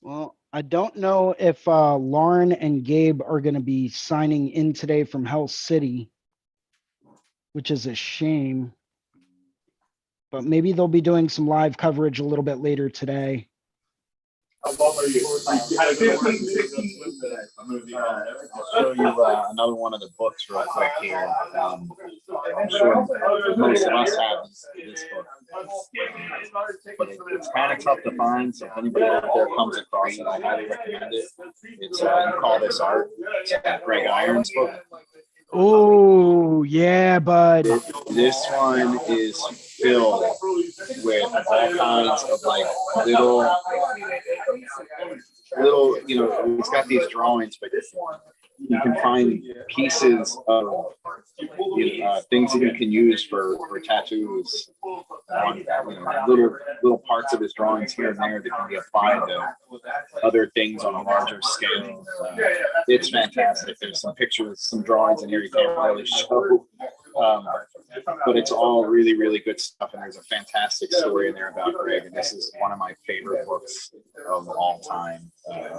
Well, I don't know if Lauren and Gabe are going to be signing in today from Hell City, which is a shame. But maybe they'll be doing some live coverage a little bit later today. How long are you? I'll show you another one of the books real quick here. I'm sure most of us have this book, but it's kind of tough to find. So if anybody out there comes across it, I highly recommend it. It's You Call This Art. It's Greg Iron's book. Oh, yeah, bud. This one is filled with all kinds of like little, it's got these drawings, but you can find pieces of things that you can use for tattoos on little parts of his drawings here and there that can be applied to other things on a larger scale. It's fantastic. There's some pictures, some drawings in here you can't really show. But it's all really, really good stuff. And there's a fantastic story in there about Greg. And this is one of my favorite books of all time.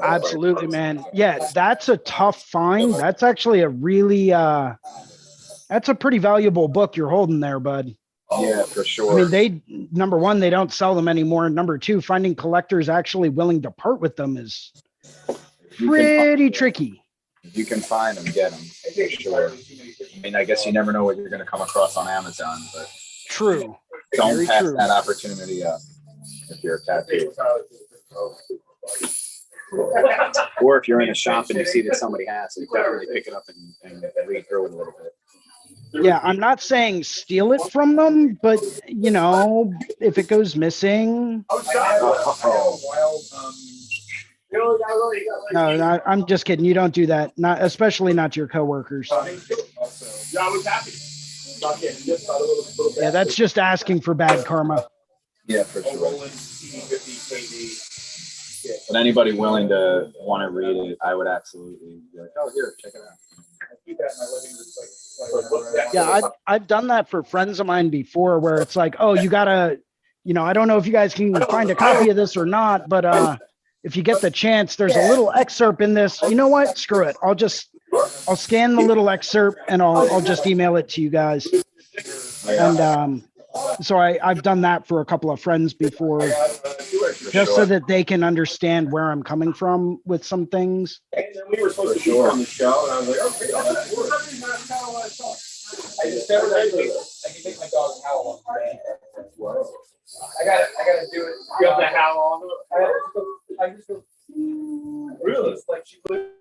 Absolutely, man. Yeah, that's a tough find. That's actually a really, that's a pretty valuable book you're holding there, bud. Yeah, for sure. I mean, number one, they don't sell them anymore. Number two, finding collectors actually willing to part with them is pretty tricky. If you can find them, get them, for sure. I mean, I guess you never know what you're going to come across on Amazon, but True. don't Very pass true. that opportunity up if you're a tattoo. Or if you're in a shop and you see that somebody has it, definitely pick it up and read through it a little bit. Yeah, I'm not saying steal it from them, but if it goes missing. No, I'm just kidding. You don't do that. Not especially not to your coworkers. Yeah, that's just asking for bad karma. Yeah, for sure. But anybody willing to want to read it, I would absolutely be like, oh, here, check it out. Yeah, I've done that for friends of mine before where it's like, oh, you gotta, I don't know if you guys can find a copy of this or not, but if you get the chance, there's a little excerpt in this. You know what? Screw it. I'll scan the little excerpt and I'll just email it to you guys. And so I've done that for a couple of friends before, just so that they can understand where I'm coming from with some things. And then we were supposed to be on the show, and I was like, okay, that works. I just never I can take my dog howl on. I gotta do it. You have to howl on. I just go. Really? It's like she would.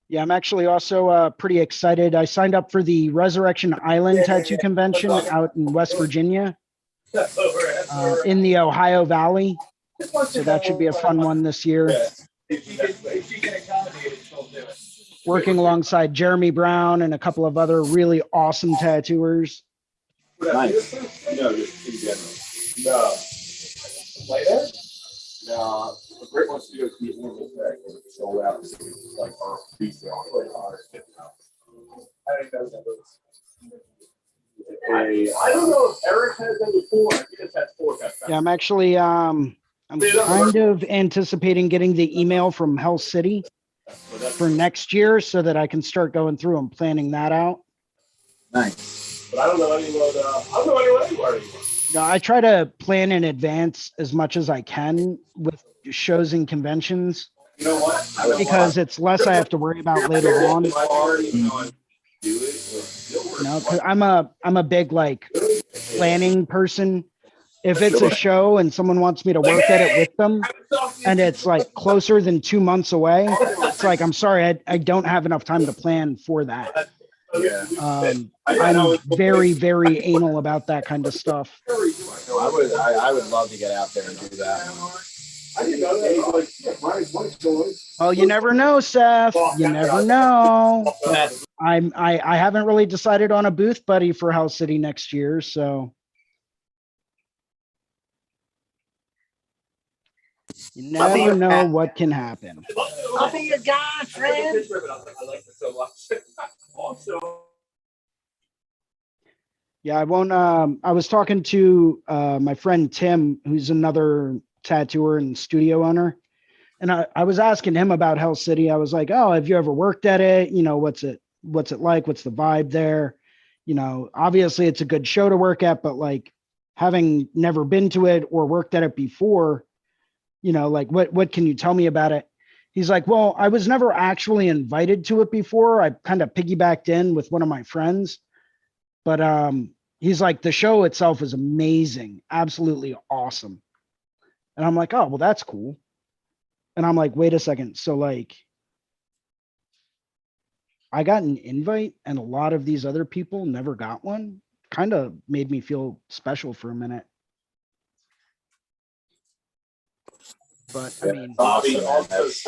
Yeah, I'm actually also pretty excited. I signed up for the Resurrection Island Tattoo Convention out in West Virginia, in the Ohio Valley. So that should be a fun one this year. If she can accommodate it, she'll do it. Working alongside Jeremy Brown and a couple of other really awesome tattooers. Nice. No, just in general. No. Later? No. The great ones to do is meet one of those it's sold out. It's like our pizza. I think that's I don't know if Eric has them before. I think it's had 4 guys. Yeah, I'm actually I'm kind of anticipating getting the email from Hell City for next year so that I can start going through and planning that out. Nice. But I don't know anyone. I don't know anyone anywhere anymore. No, I try to plan in advance as much as I can with shows and conventions You know what? because it's less I have to worry about later on. You No, because I'm a big like planning person. If it's a show and someone wants me to work at it with them and it's like closer than 2 months away, it's like, I'm sorry, I don't have enough time to plan for that. Yeah. I'm very, very anal about that kind of stuff. I would love to get out there and do that. I didn't know that. Well, you never know, Seth. You never know. I haven't really decided on a booth buddy for House City next year, so you never know what can happen. I'll be your guy, friend. I like it so much. Also. Yeah, I won't. I was talking to my friend Tim, who's another tattooer and studio owner, and I was asking him about Hell City. I was like, "Oh, have you ever worked at it? You know, what's it like? What's the vibe there? You know, obviously it's a good show to work at, but like having never been to it or worked at it before, you know, like what can you tell me about it?" He's like, "Well, I was never actually invited to it before. I kind of piggybacked in with one of my friends, but he's like, the show itself is amazing, absolutely awesome." And I'm like, "Oh, well, that's cool." And I'm like, wait a second. So like, I got an invite and a lot of these other people never got one. Kind of made me feel special for a minute. But I mean, That's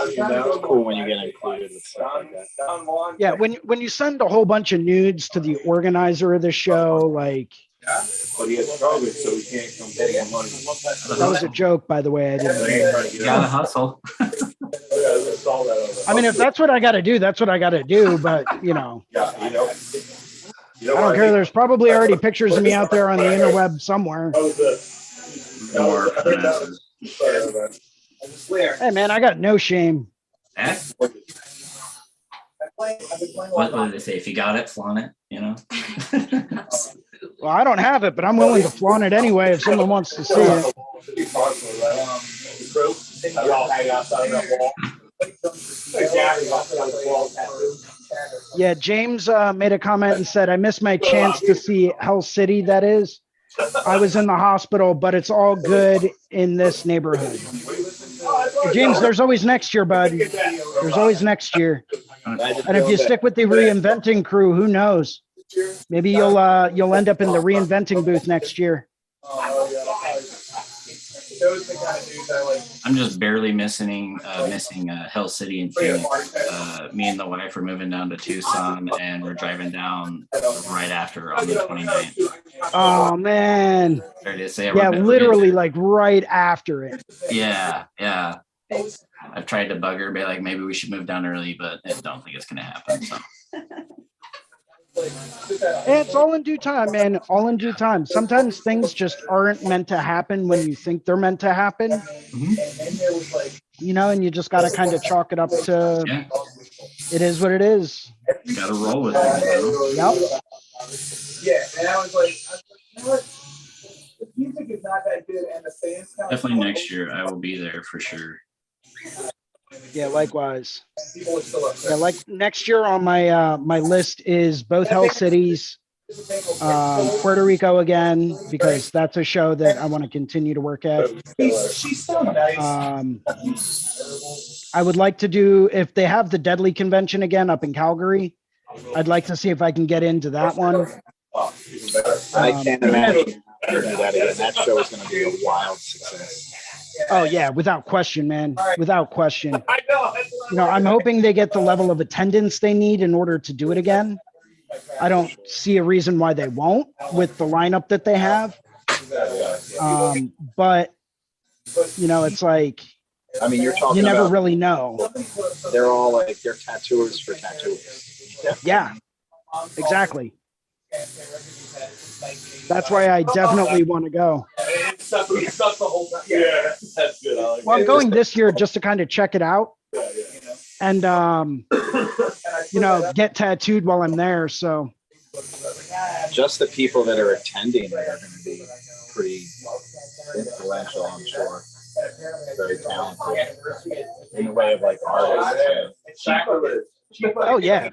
cool when you get included with stuff like that. yeah, when you send a whole bunch of nudes to the organizer of the show, like, But he has COVID, so he can't come get more money. that was a joke, by the way. I didn't mean it. You gotta hustle. I mean, if that's what I got to do, that's what I got to do. But you know, Yeah, you know. I don't care. There's probably already pictures of me out there on the interweb somewhere. More apprentices. I swear. Hey, man, I got no shame. Eh? What did they say? If you got it, flaunt it, you know? Well, I don't have it, but I'm willing to flaunt it anyway if someone wants to see it. Yeah, James made a comment and said, "I missed my chance to see Hell City, that is. I was in the hospital, but it's all good in this neighborhood." James, there's always next year, bud. There's always next year. And if you stick with the Reinventing crew, who knows? Maybe you'll end up in the Reinventing booth next year. I'm just barely missing Hell City and Phoenix. Me and the wife are moving down to Tucson, and we're driving down right after on the 29th. Oh man. There it is. So Yeah, literally like right after it. Yeah. I've tried to bug her, be like, maybe we should move down early, but I don't think it's gonna happen. So It's all in due time, man. All in due time. Sometimes things just aren't meant to happen when you think they're meant to happen. You know, and you just got to kind of chalk it up to it is what it is. You gotta roll with it. Yep. Yeah, and I was like, you know what? The music is not that good, and the fans kind of Definitely next year I will be there for sure. Yeah, likewise. people are still upset. Yeah, like next year on my my list is both Hell Cities, Puerto Rico again, because that's a show that I want to continue to work at. She's so nice. I would like to do, if they have the Deadly Convention again up in Calgary, I'd like to see if I can get into that one. I can't imagine do that again. That show is going to be a wild success. Oh yeah, without question, man, without question. I know. You know, I'm hoping they get the level of attendance they need in order to do it again. I don't see a reason why they won't with the lineup that they have. But you know, it's like, I mean, you're talking you never about, really know. they're all like, they're tattooers for tattooers. Yeah, exactly. That's why I definitely want to go. stuck the whole time. Yeah, that's good. I like Well, I'm it. going this year just to kind of check it out and, get tattooed while I'm there. So Just the people that are attending are going to be pretty influential, I'm sure. Very talented in the way of like artists. oh yeah.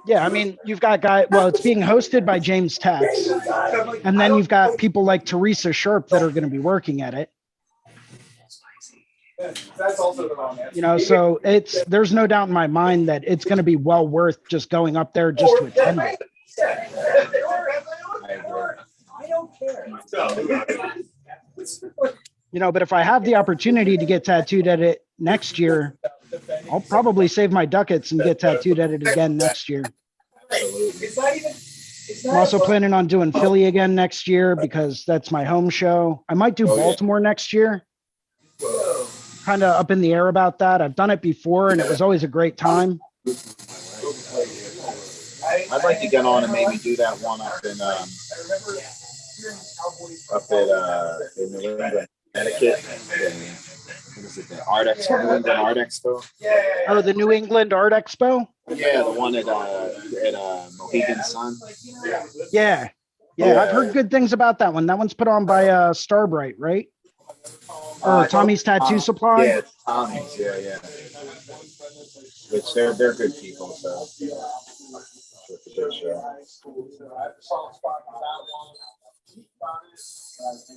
Yeah, I mean, you've got it's being hosted by James Tex, and then you've got people like Teresa Sharp that are going to be working at it. That's also the wrong answer. So there's no doubt in my mind that it's going to be well worth just going up there just to attend it. I don't care. But if I have the opportunity to get tattooed at it next year, I'll probably save my ducats and get tattooed at it again next year. I'm also planning on doing Philly again next year because that's my home show. I might do Baltimore next year. Kind of up in the air about that. I've done it before and it was always a great time. I'd like to get on and maybe do that one up in New England, Connecticut. What is it? The Art Expo, New England Art Expo. Oh, the New England Art Expo. Yeah, the one at Mohegan Sun. Yeah, I've heard good things about that one. That one's put on by Starbright, right? Or Tommy's Tattoo Supply. Yeah, Tommy's. Yeah. Which they're good people. So it's a good show.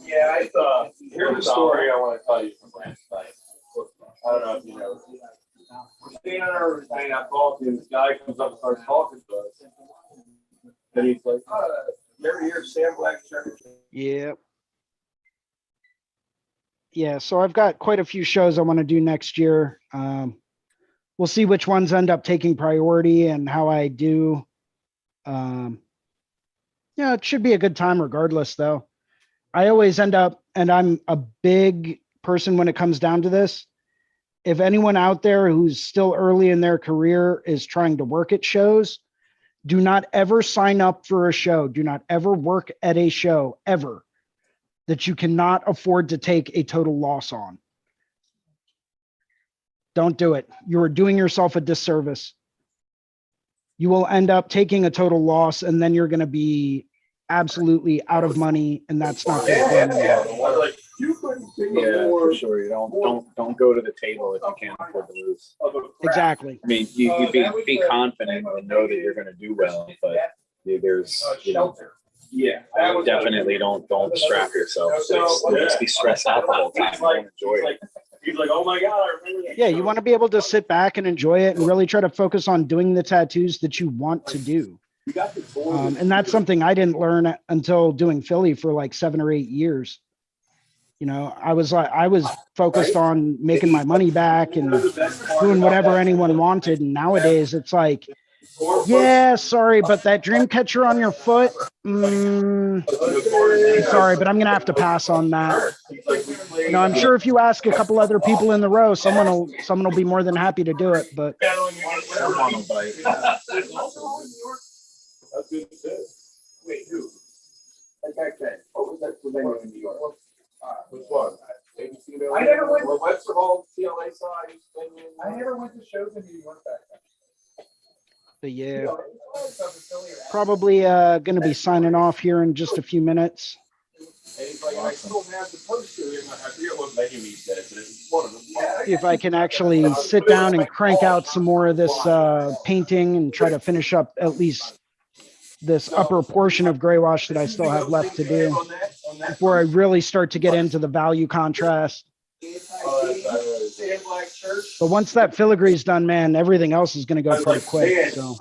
Yeah, here's a story I want to tell you from last night. I don't know if you know. We're standing there, hanging out talking, and this guy comes up and starts talking to us. And he's like, you ever hear of Sam Black's Church? Yeah. Yeah, so I've got quite a few shows I want to do next year. We'll see which ones end up taking priority and how I do. It should be a good time regardless, though. I always end up, and I'm a big person when it comes down to this. If anyone out there who's still early in their career is trying to work at shows, do not ever sign up for a show. Do not ever work at a show, ever, that you cannot afford to take a total loss on. Don't do it. You are doing yourself a disservice. You will end up taking a total loss, and then you're going to be absolutely out of money, and that's not good. Yeah, for sure. You don't go to the table if you can't afford to lose. Exactly. I mean, you be confident and know that you're going to do well, but there's definitely don't strap yourself. You'll just be stressed out the whole time. Don't enjoy it. He's like, oh my God, I remember that. Yeah, you want to be able to sit back and enjoy it and really try to focus on doing the tattoos that you want to do. And that's something I didn't learn until doing Philly for like 7 or 8 years. I was focused on making my money back and doing whatever anyone wanted. And nowadays it's like, yeah, sorry, but that dream catcher on your foot, sorry, but I'm going to have to pass on that. I'm sure if you ask a couple other people in the row, someone will be more than happy to do it, but Someone will bite. That's good to say. Wait, who? That guy Ken. What was that venue in New York? Which one? I never went. Well, Webster Hall, CLA side. I never went to shows in New York back then. But yeah, probably going to be signing off here in just a few minutes. And he's like, I still have the poster. I forget what venue he said, but it's one of them. See if I can actually sit down and crank out some more of this painting and try to finish up at least this upper portion of gray wash that I still have left to do before I really start to get into the value contrast. But once that filigree is done, man, everything else is going to go pretty quick. So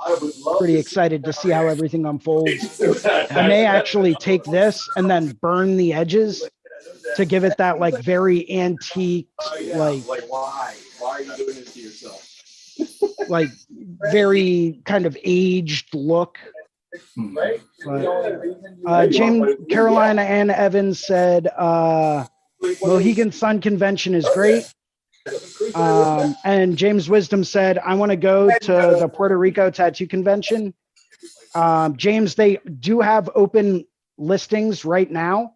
pretty excited to see how everything unfolds. I may actually take this and then burn the edges to give it that like very antique, like why are you doing this to yourself? Like very kind of aged look. Right? James, Carolina Ann Evans said, Mohegan Sun Convention is great. And James Wisdom said, I want to go to the Puerto Rico Tattoo Convention. James, they do have open listings right now.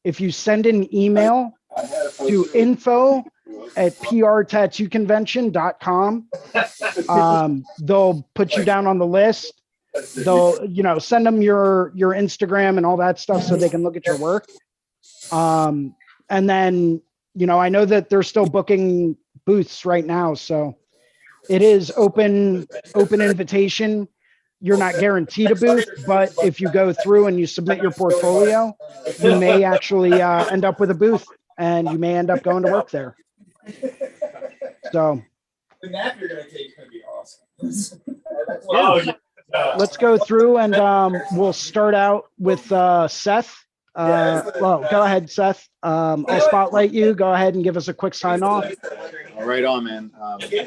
if you send an email to info@prtattooconvention.com, they'll put you down on the list. They'll, send them your Instagram and all that stuff so they can look at your work. And then, I know that they're still booking booths right now. So it is open invitation. You're not guaranteed a booth, but if you go through and you submit your portfolio, you may actually end up with a booth, and you may end up going to work there. So The nap you're gonna take is gonna be awesome. let's go through, and we'll start out with Seth. Well, go ahead, Seth. I'll spotlight you. Go ahead and give us a quick sign off. Right on, man.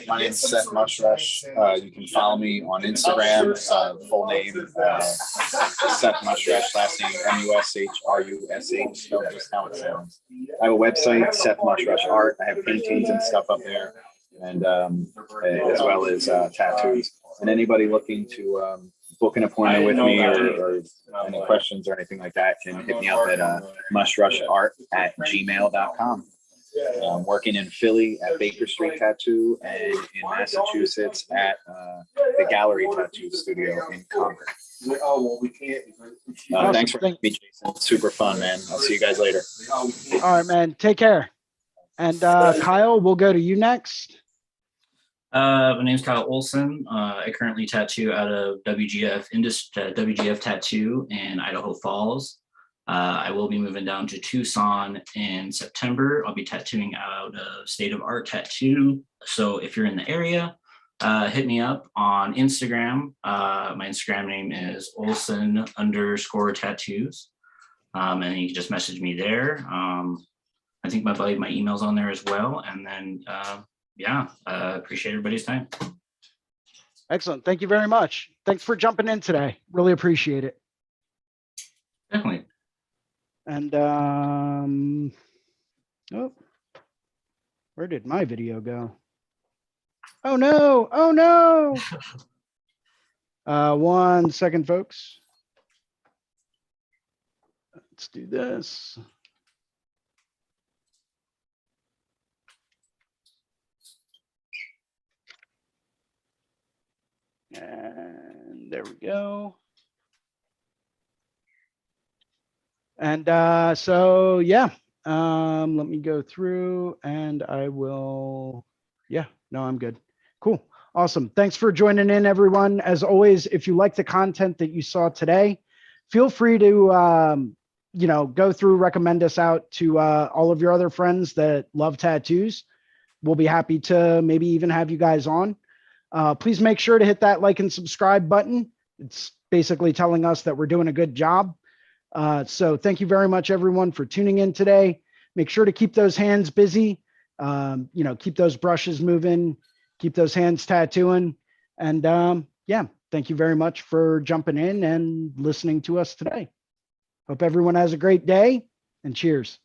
My name is Seth Mushrush. You can follow me on Instagram. Full name Seth Mushrush. Last name Mushrush. Spelled just how it sounds. I have a website, Seth Mushrush Art. I have paintings and stuff up there, and as well as tattoos. And anybody looking to book an appointment with me or any questions or anything like that can hit me up at mushrushyart@gmail.com. I'm working in Philly at Baker Street Tattoo and in Massachusetts at the Gallery Tattoo Studio in Concord. Thanks for having me, Jason. Super fun, man. I'll see you guys later. All right, man. Take care. And Kyle, we'll go to you next. My name's Kyle Olson. I currently tattoo out of WGF Tattoo in Idaho Falls. I will be moving down to Tucson in September. I'll be tattooing out of State of Art Tattoo. So if you're in the area, hit me up on Instagram. My Instagram name is Olson_tattoos. And you can just message me there. I think my email's on there as well. And then, appreciate everybody's time. Excellent. Thank you very much. Thanks for jumping in today. Really appreciate it. Definitely. And where did my video go? Oh no. 1 second, folks. Let's do this. And there we go. And let me go through, and I will. No, I'm good. Cool. Awesome. Thanks for joining in, everyone. As always, if you like the content that you saw today, feel free to go through, recommend us out to all of your other friends that love tattoos. We'll be happy to maybe even have you guys on. Please make sure to hit that like and subscribe button. It's basically telling us that we're doing a good job. So thank you very much, everyone, for tuning in today. Make sure to keep those hands busy, keep those brushes moving, keep those hands tattooing. And thank you very much for jumping in and listening to us today. Hope everyone has a great day, and cheers.